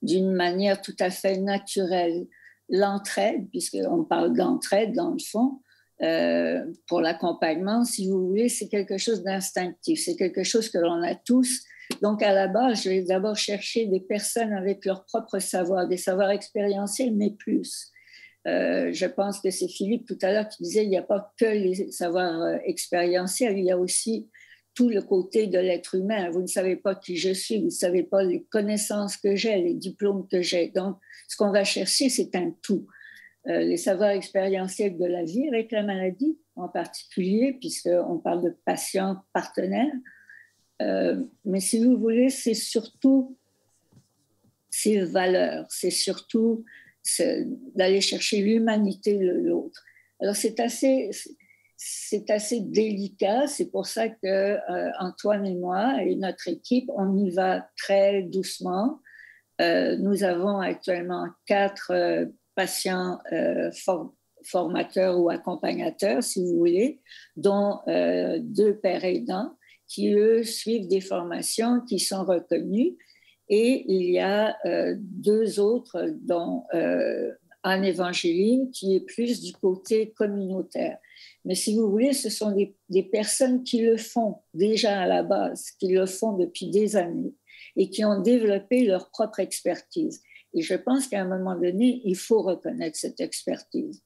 d'une manière tout à fait naturelle. L'entraide, puisqu'on parle d'entraide dans le fond, pour l'accompagnement, si vous voulez, c'est quelque chose d'instinctif. C'est quelque chose que l'on a tous Donc, à la base, je vais d'abord chercher des personnes avec leur propre savoir, des savoirs expérientiels, mais plus. Je pense que c'est Philippe tout à l'heure qui disait qu'il n'y a pas que les savoirs expérientiels, il y a aussi tout le côté de l'être humain. Vous ne savez pas qui je suis, vous ne savez pas les connaissances que j'ai, les diplômes que j'ai. Donc, ce qu'on va chercher, c'est un tout. Les savoirs expérientiels de la vie avec la maladie en particulier, puisqu'on parle de patients partenaires. Mais si vous voulez, c'est surtout ces valeurs, c'est surtout d'aller chercher l'humanité de l'autre. Alors, c'est assez délicat. C'est pour ça que Antoine et moi et notre équipe, on y va très doucement. Nous avons actuellement 4 patients formateurs ou accompagnateurs, si vous voulez, dont 2 pères aidants qui, eux, suivent des formations qui sont reconnues. Et il y a 2 autres, dont Anne Évangéline, qui est plus du côté communautaire. Mais si vous voulez, ce sont des personnes qui le font déjà à la base, qui le font depuis des années et qui ont développé leur propre expertise. Et je pense qu'à un moment donné, il faut reconnaître cette expertise.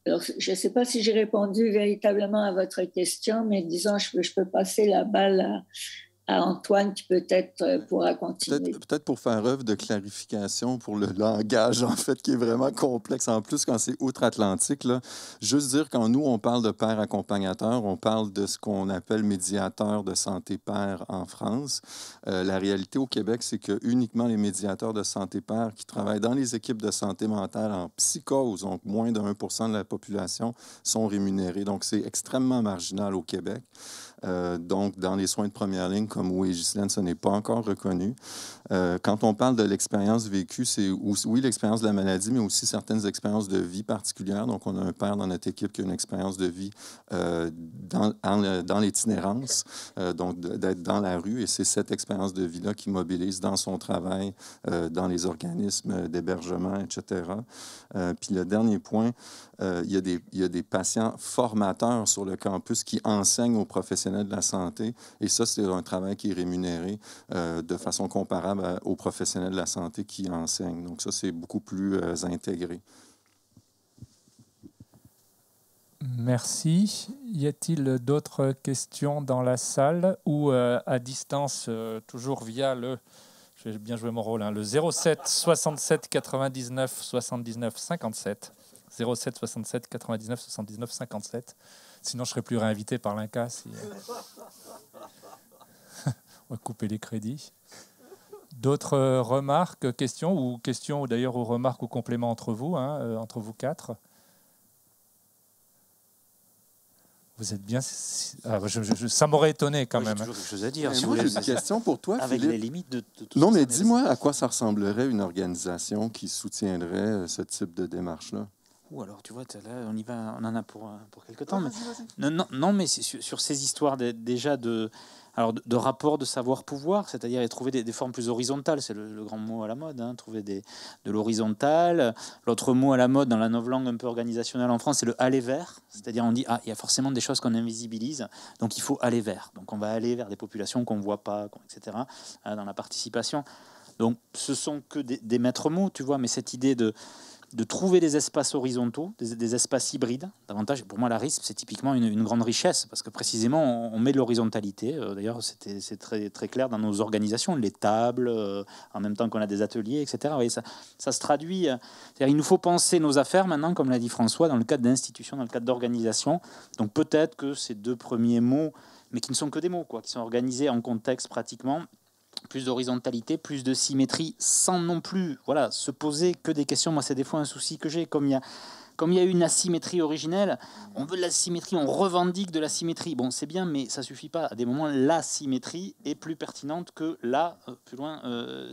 Alors, je ne sais pas si j'ai répondu véritablement à votre question, mais disons, je peux passer la balle à Antoine qui peut-être pourra continuer. Peut-être pour faire œuvre de clarification pour le langage, en fait, qui est vraiment complexe. En plus, quand c'est outre-Atlantique, là, juste dire, quand nous, on parle de père accompagnateur, on parle de ce qu'on appelle médiateur de santé père en France. La réalité au Québec, c'est que uniquement les médiateurs de santé père qui travaillent dans les équipes de santé mentale en psychose, donc moins de 1% de la population, sont rémunérés. Donc, c'est extrêmement marginal au Québec. Donc, dans les soins de première ligne, comme oui, Ghislaine, ce n'est pas encore reconnu. Quand on parle de l'expérience vécue, c'est oui, l'expérience de la maladie, mais aussi certaines expériences de vie particulières. Donc, on a un père dans notre équipe qui a une expérience de vie dans l'itinérance, donc d'être dans la rue. Et c'est cette expérience de vie-là qui mobilise dans son travail, dans les organismes d'hébergement, etc. Puis le dernier point, il y a des patients formateurs sur le campus qui enseignent aux professionnels de la santé. Et ça, c'est un travail qui est rémunéré de façon comparable aux professionnels de la santé qui enseignent. Donc ça, c'est beaucoup plus intégré. Merci. Y a-t-il d'autres questions dans la salle ou à distance, toujours via le... Je vais bien jouer mon rôle, hein, le 07 67 99 79 57. 07 67 99 79 57. Sinon, je ne serai plus réinvité par l'INCA. On va couper les crédits. D'autres remarques, questions ou d'ailleurs aux remarques ou compléments entre vous, hein, entre vous 4. Vous êtes bien... Ah, ça m'aurait étonné quand même. J'ai toujours quelque chose à dire. Si moi, j'ai une question pour toi, avec Philippe. les limites de tout non, ça, mais dis-moi à quoi ça ressemblerait une organisation qui soutiendrait ce type de démarche-là. Ou alors, tu vois, là, on en a pour quelque temps. Mais... Non, mais c'est sur ces histoires déjà de rapport de savoir-pouvoir, c'est-à-dire trouver des formes plus horizontales. C'est le grand mot à la mode, hein, trouver de l'horizontal. L'autre mot à la mode dans la novlangue un peu organisationnelle en France, c'est le aller vers. C'est-à-dire on dit, il y a forcément des choses qu'on invisibilise, donc il faut aller vers. Donc on va aller vers des populations qu'on ne voit pas, etc., dans la participation. Donc ce sont que des maîtres mots, tu vois, mais cette idée de trouver des espaces horizontaux, des espaces hybrides. Davantage, pour moi, la RISP, c'est typiquement une grande richesse, parce que précisément, on met de l'horizontalité. D'ailleurs, c'est très, très clair dans nos organisations, les tables, en même temps qu'on a des ateliers, etc. Vous voyez, ça se traduit. Il nous faut penser nos affaires maintenant, comme l'a dit François, dans le cadre d'institutions, dans le cadre d'organisation. Donc peut-être que ces 2 premiers mots, mais qui ne sont que des mots, qui sont organisés en contexte pratiquement, plus d'horizontalité, plus de symétrie, sans non plus se poser que des questions. Moi, c'est des fois un souci que j'ai. Comme il y a une asymétrie originelle, on veut de la symétrie, on revendique de la symétrie. Bon, c'est bien, mais ça suffit pas. À des moments, la symétrie est plus pertinente que la, plus loin,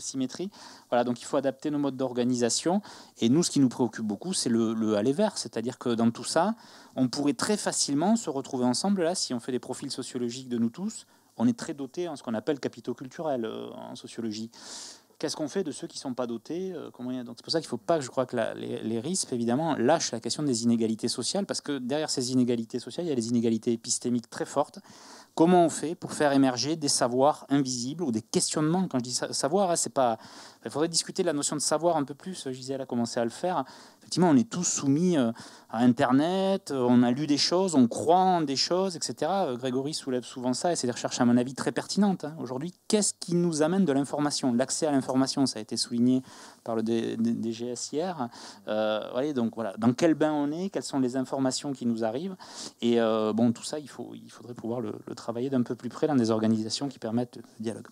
symétrie. Voilà, donc il faut adapter nos modes d'organisation. Et nous, ce qui nous préoccupe beaucoup, c'est le aller vers. C'est-à-dire que dans tout ça, on pourrait très facilement se retrouver ensemble, là, si on fait des profils sociologiques de nous tous. On est très dotés en ce qu'on appelle capitaux culturels en sociologie. Qu'est-ce qu'on fait de ceux qui ne sont pas dotés Donc c'est pour ça qu'il ne faut pas, je crois, que les RISP, évidemment, lâchent la question des inégalités sociales, parce que derrière ces inégalités sociales, il y a des inégalités épistémiques très fortes Comment on fait pour faire émerger des savoirs invisibles ou des questionnements? Quand je dis savoir, hein, c'est pas... Il faudrait discuter de la notion de savoir un peu plus. Gisèle a commencé à le faire. Effectivement, on est tous soumis à Internet, on a lu des choses, on croit en des choses, etc. Grégory soulève souvent ça, et c'est des recherches, à mon avis, très pertinentes. Hein. Aujourd'hui, qu'est-ce qui nous amène de l'information? L'accès à l'information, ça a été souligné par le DGS hier. Voyez, donc voilà, dans quel bain on est, quelles sont les informations qui nous arrivent. Et bon, tout ça, il faudrait pouvoir le travailler d'un peu plus près dans des organisations qui permettent le dialogue.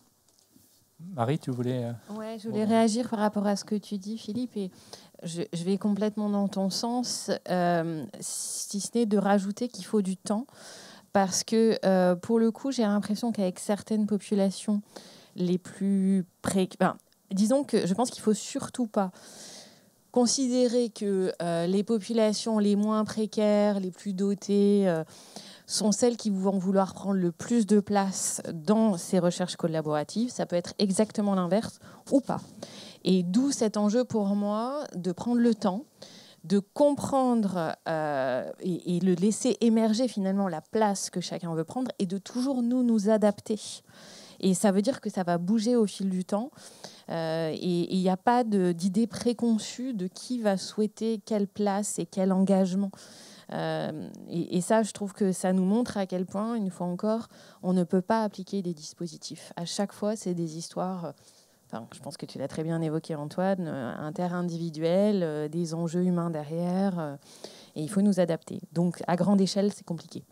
Marie, tu voulais... Ouais, je voulais réagir par rapport à ce que tu dis, Philippe, et je vais complètement dans ton sens, si ce n'est de rajouter qu'il faut du temps, parce que pour le coup, j'ai l'impression qu'avec certaines populations les plus disons que je pense qu'il ne faut surtout pas considérer que les populations les moins précaires, les plus dotées, sont celles qui vont vouloir prendre le plus de place dans ces recherches collaboratives. Ça peut être exactement l'inverse ou pas. Et d'où cet enjeu pour moi de prendre le temps, de comprendre et le laisser émerger finalement la place que chacun veut prendre et de toujours nous adapter. Et ça veut dire que ça va bouger au fil du temps. Et il n'y a pas d'idée préconçue de qui va souhaiter quelle place et quel engagement. Et ça, je trouve que ça nous montre à quel point, une fois encore, on ne peut pas appliquer des dispositifs. À chaque fois, c'est des histoires, je pense que tu l'as très bien évoqué, Antoine, interindividuelles, des enjeux humains derrière, et il faut nous adapter. Donc, à grande échelle, c'est compliqué.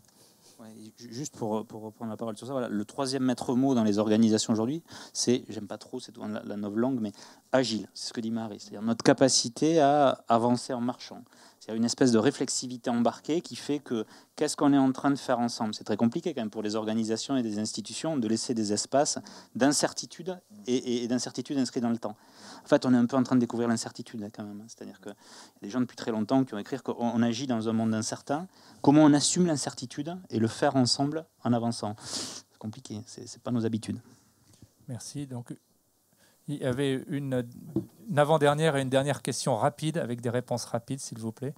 Juste pour reprendre la parole sur ça, voilà, le troisième maître mot dans les organisations aujourd'hui, c'est, j'aime pas trop, c'est la novlangue, mais agile, c'est ce que dit Marie, c'est-à-dire notre capacité à avancer en marchant. C'est une espèce de réflexivité embarquée qui fait que qu'est-ce qu'on est en train de faire ensemble? C'est très compliqué quand même pour les organisations et des institutions de laisser des espaces d'incertitude et d'incertitude inscrits dans le temps. En fait, on est un peu en train de découvrir l'incertitude quand même. C'est-à-dire qu'il y a des gens depuis très longtemps qui ont écrit qu'on agit dans un monde incertain. Comment on assume l'incertitude et le faire ensemble en avançant? C'est compliqué, c'est pas nos habitudes. Merci. Donc, il y avait une avant-dernière et une dernière question rapide, avec des réponses rapides, s'il vous plaît.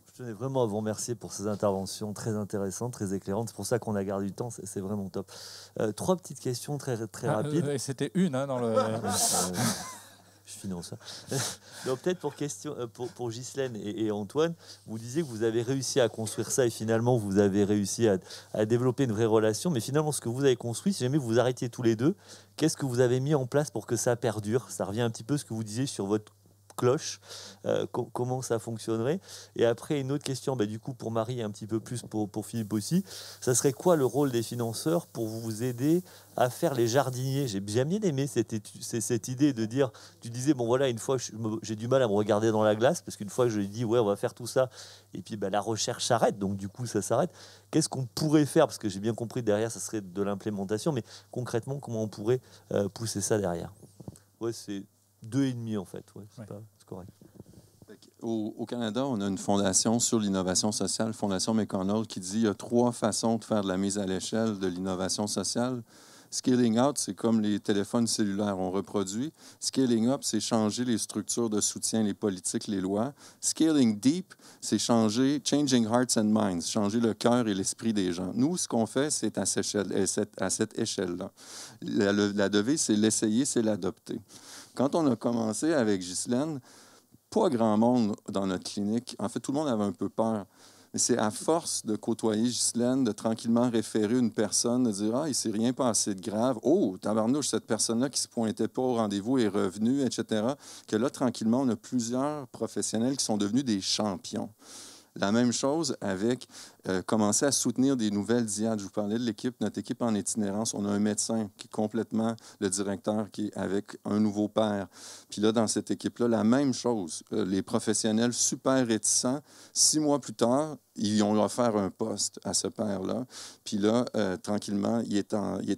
Je tenais vraiment à vous remercier pour ces interventions très intéressantes, très éclairantes. C'est pour ça qu'on a gardé du temps, c'est vraiment top. 3 petites questions très rapides. C'était une dans le... Je finance ça. Donc peut-être pour Ghislaine et Antoine, vous disiez que vous avez réussi à construire ça et finalement vous avez réussi à développer une vraie relation. Mais finalement, ce que vous avez construit, si jamais vous vous arrêtiez tous les deux, qu'est-ce que vous avez mis en place pour que ça perdure? Ça revient un petit peu à ce que vous disiez sur votre cloche, comment ça fonctionnerait. Et après, une autre question, du coup, pour Marie, un petit peu plus pour Philippe aussi, ça serait quoi le rôle des financeurs pour vous aider à faire les jardiniers? J'ai bien aimé cette idée de dire, tu disais, bon voilà, une fois, j'ai du mal à me regarder dans la glace, parce qu'une fois que je dis, ouais, on va faire tout ça, et puis la recherche s'arrête, donc du coup, ça s'arrête. Qu'est-ce qu'on pourrait faire? Parce que j'ai bien compris, derrière, ça serait de l'implémentation, mais concrètement, comment on pourrait pousser ça derrière? Ouais, c'est 2,5 en fait, c'est correct. Au Canada, on a une fondation sur l'innovation sociale, Fondation McConnell, qui dit qu'il y a 3 façons de faire de la mise à l'échelle de l'innovation sociale. Scaling out, c'est comme les téléphones cellulaires, on reproduit. Scaling up, c'est changer les structures de soutien, les politiques, les lois. Scaling deep, c'est changing hearts and minds, changer le cœur et l'esprit des gens. Nous, ce qu'on fait, c'est à cette échelle-là. La devise, c'est l'essayer, c'est l'adopter. Quand on a commencé avec Ghislaine, pas grand monde dans notre clinique. En fait, tout le monde avait un peu peur. Mais c'est à force de côtoyer Ghislaine, de tranquillement référer une personne, de dire « Ah, il ne s'est rien passé de grave. Oh, tabarnouche, cette personne-là qui ne se pointait pas au rendez-vous est revenue, etc. » Que là, tranquillement, on a plusieurs professionnels qui sont devenus des champions. La même chose avec commencer à soutenir des nouvelles DIAD. Je vous parlais de notre équipe en itinérance. On a un médecin qui est complètement le directeur, qui est avec un nouveau père. Puis là, dans cette équipe-là, la même chose. Les professionnels super réticents, 6 mois plus tard, ils ont offert un poste à ce père-là. Puis là, tranquillement, il est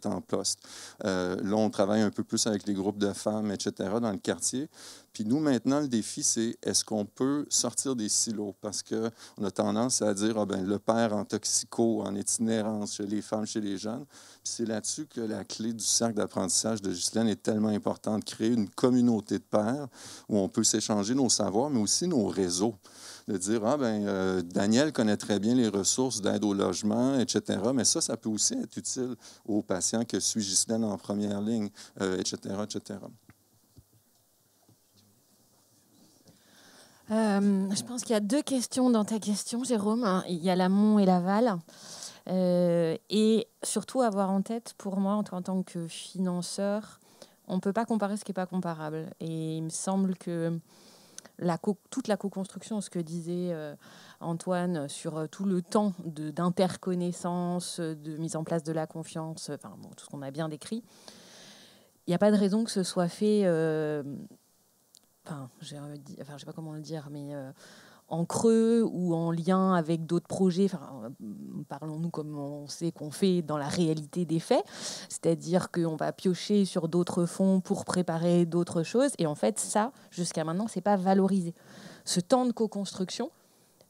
en poste. Là, on travaille un peu plus avec les groupes de femmes, etc., dans le quartier. Puis nous, maintenant, le défi, c'est est-ce qu'on peut sortir des silos? Parce qu'on a tendance à dire, le père en toxico, en itinérance, chez les femmes, chez les jeunes. Puis c'est là-dessus que la clé du cercle d'apprentissage de Ghislaine est tellement importante. Créer une communauté de pairs où on peut s'échanger nos savoirs, mais aussi nos réseaux. de dire, Daniel connaît très bien les ressources d'aide au logement, etc. Mais ça peut aussi être utile aux patients que suit Ghislaine en première ligne, etc., etc. Je pense qu'il y a 2 questions dans ta question, Jérôme. Il y a l'amont et l'aval. Et surtout avoir en tête, pour moi, en tant que financeur, on ne peut pas comparer ce qui n'est pas comparable. Et il me semble que toute la co-construction, ce que disait Antoine, sur tout le temps d'interconnaissance, de mise en place de la confiance, tout ce qu'on a bien décrit, il n'y a pas de raison que ce soit fait... je ne sais pas comment le dire, mais en creux ou en lien avec d'autres projets. Parlons-nous comme on sait qu'on fait dans la réalité des faits, c'est-à-dire qu'on va piocher sur d'autres fonds pour préparer d'autres choses. Et en fait, ça, jusqu'à maintenant, c'est pas valorisé. Ce temps de co-construction,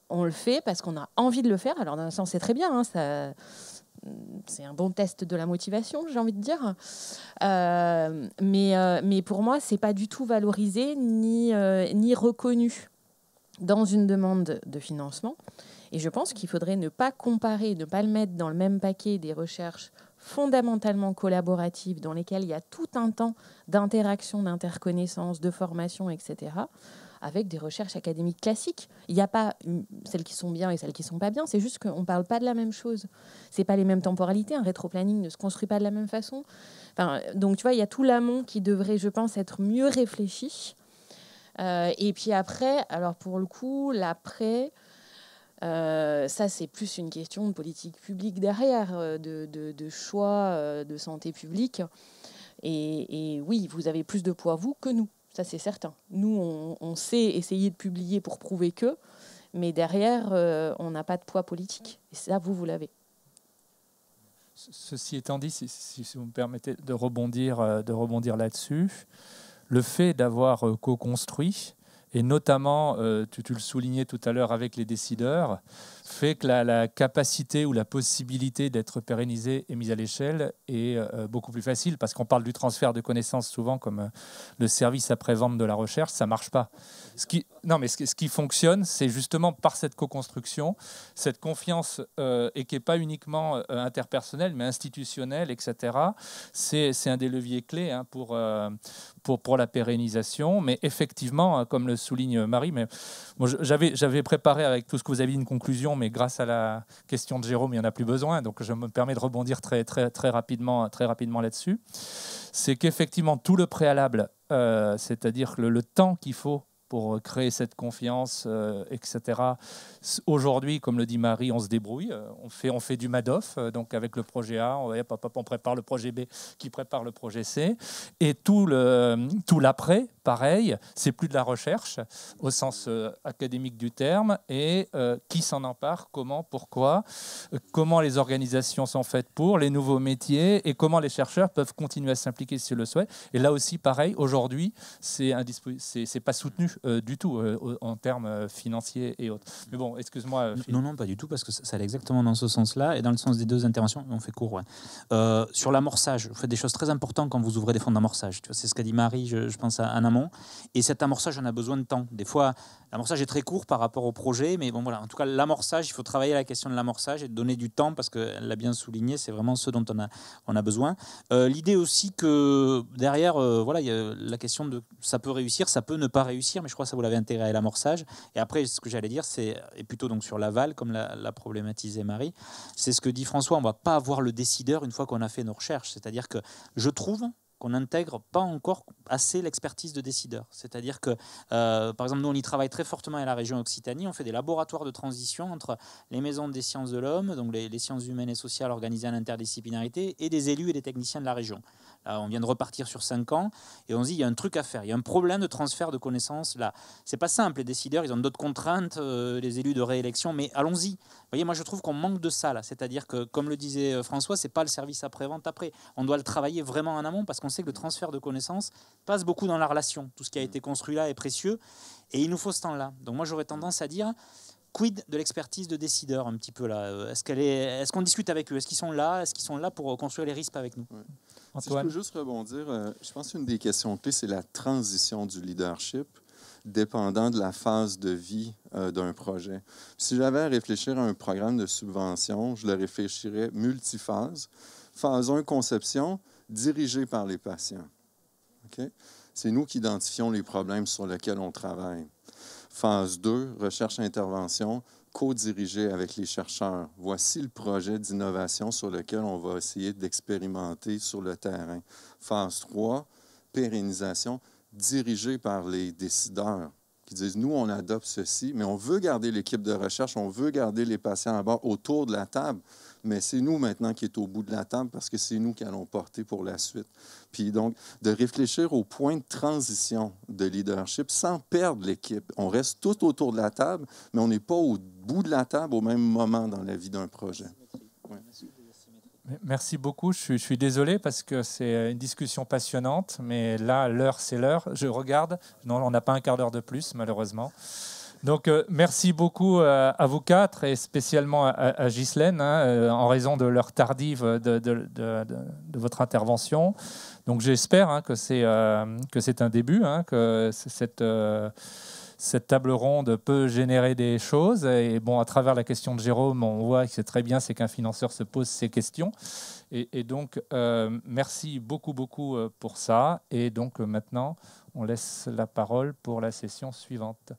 on le fait parce qu'on a envie de le faire. Alors, dans un sens, c'est très bien, ça... C'est un bon test de la motivation, j'ai envie de dire. Mais pour moi, c'est pas du tout valorisé ni reconnu dans une demande de financement. Et je pense qu'il faudrait ne pas comparer, ne pas le mettre dans le même paquet des recherches fondamentalement collaboratives dans lesquelles il y a tout un temps d'interaction, d'interconnaissance, de formation, etc., avec des recherches académiques classiques. Il n'y a pas celles qui sont bien et celles qui ne sont pas bien, c'est juste qu'on ne parle pas de la même chose. Ce n'est pas les mêmes temporalités, un rétroplanning ne se construit pas de la même façon. Donc, tu vois, il y a tout l'amont qui devrait, je pense, être mieux réfléchi. Et puis après, alors pour le coup, l'après, ça, c'est plus une question de politique publique derrière, de choix de santé publique. Et oui, vous avez plus de poids, vous, que nous. Ça, c'est certain. Nous, on sait essayer de publier pour prouver que, mais derrière, on n'a pas de poids politique. Et ça, vous l'avez. Ceci étant dit, si vous me permettez de rebondir là-dessus, le fait d'avoir co-construit, et notamment, tu le soulignais tout à l'heure avec les décideurs, fait que la capacité ou la possibilité d'être pérennisée et mise à l'échelle est beaucoup plus facile, parce qu'on parle du transfert de connaissances souvent comme le service après-vente de la recherche, ça ne marche pas. Ce qui fonctionne, c'est justement par cette co-construction, cette confiance, et qui n'est pas uniquement interpersonnelle, mais institutionnelle, etc. C'est un des leviers clés pour la pérennisation. Mais effectivement, comme le souligne Marie, mais moi, j'avais préparé avec tout ce que vous avez dit une conclusion, mais grâce à la question de Jérôme, il n'y en a plus besoin. Donc, je me permets de rebondir très rapidement là-dessus. C'est qu'effectivement, tout le préalable, c'est-à-dire le temps qu'il faut pour créer cette confiance, etc. Aujourd'hui, comme le dit Marie, on se débrouille. On fait du MADOF, donc avec le projet A, on prépare le projet B qui prépare le projet C. Et tout l'après, pareil, c'est plus de la recherche au sens académique du terme. Et qui s'en empare, comment, pourquoi, comment les organisations sont faites pour, les nouveaux métiers et comment les chercheurs peuvent continuer à s'impliquer s'ils le souhaitent. Et là aussi, pareil, aujourd'hui, c'est pas soutenu du tout en termes financiers et autres. Mais bon, excuse-moi. Non, pas du tout, parce que ça allait exactement dans ce sens-là et dans le sens des 2 interventions. On fait court, ouais. Sur l'amorçage, vous faites des choses très importantes quand vous ouvrez des fonds d'amorçage. C'est ce qu'a dit Marie, je pense, en amont. Et cet amorçage, on a besoin de temps. Des fois, l'amorçage est très court par rapport au projet, mais bon, voilà. En tout cas, l'amorçage, il faut travailler la question de l'amorçage et donner du temps, parce qu'elle l'a bien souligné, c'est vraiment ce dont on a besoin. L'idée aussi que derrière, il y a la question de ça peut réussir, ça peut ne pas réussir, mais je crois que ça vous l'avez intégré à l'amorçage. Et après, ce que j'allais dire, et plutôt donc sur l'aval, comme l'a problématisé Marie, c'est ce que dit François, on ne va pas avoir le décideur une fois qu'on a fait nos recherches. C'est-à-dire que je trouve qu'on n'intègre pas encore assez l'expertise de décideurs. C'est-à-dire que, par exemple, nous, on y travaille très fortement à la région Occitanie. On fait des laboratoires de transition entre les maisons des sciences de l'homme, donc les sciences humaines et sociales organisées en interdisciplinarité, et des élus et des techniciens de la région. Là, on vient de repartir sur 5 ans et on se dit il y a un truc à faire. Il y a un problème de transfert de connaissances là. C'est pas simple. Les décideurs, ils ont d'autres contraintes, les élus de réélection, mais allons-y. Vous voyez, moi, je trouve qu'on manque de ça là. C'est-à-dire que, comme le disait François, c'est pas le service après-vente après. On doit le travailler vraiment en amont, parce qu'on sait que le transfert de connaissances passe beaucoup dans la relation. Tout ce qui a été construit là est précieux et il nous faut ce temps-là. Donc moi, j'aurais tendance à dire quid de l'expertise de décideurs un petit peu là. Est-ce qu'on discute avec eux? Est-ce qu'ils sont là pour construire les risques avec nous? Ouais. Si je peux juste rebondir, je pense qu'une des questions clés, c'est la transition du leadership. dépendant de la phase de vie d'un projet. Si j'avais à réfléchir à un programme de subvention, je le réfléchirais multiphase. Phase 1, conception, dirigée par les patients. Okay? C'est nous qui identifions les problèmes sur lesquels on travaille. Phase 2, recherche-intervention, co-dirigée avec les chercheurs. Voici le projet d'innovation sur lequel on va essayer d'expérimenter sur le terrain. Phase 3, pérennisation, dirigée par les décideurs qui disent, nous, on adopte ceci, mais on veut garder l'équipe de recherche, on veut garder les patients à bord autour de la table, mais c'est nous maintenant qui est au bout de la table parce que c'est nous qui allons porter pour la suite. Puis donc, de réfléchir au point de transition de leadership sans perdre l'équipe. On reste tout autour de la table, mais on n'est pas au bout de la table au même moment dans la vie d'un projet. Ouais. Merci beaucoup. Je suis désolé parce que c'est une discussion passionnante, mais là, l'heure, c'est l'heure. Je regarde. Non, on n'a pas un quart d'heure de plus, malheureusement. Donc, merci beaucoup à vous quatre et spécialement à Ghislaine, en raison de l'heure tardive de votre intervention. Donc, j'espère que c'est un début, que cette table ronde peut générer des choses. Et bon, à travers la question de Jérôme, on voit que c'est très bien, c'est qu'un financeur se pose ces questions. Et donc, merci beaucoup pour ça. Et donc, maintenant, on laisse la parole pour la session suivante.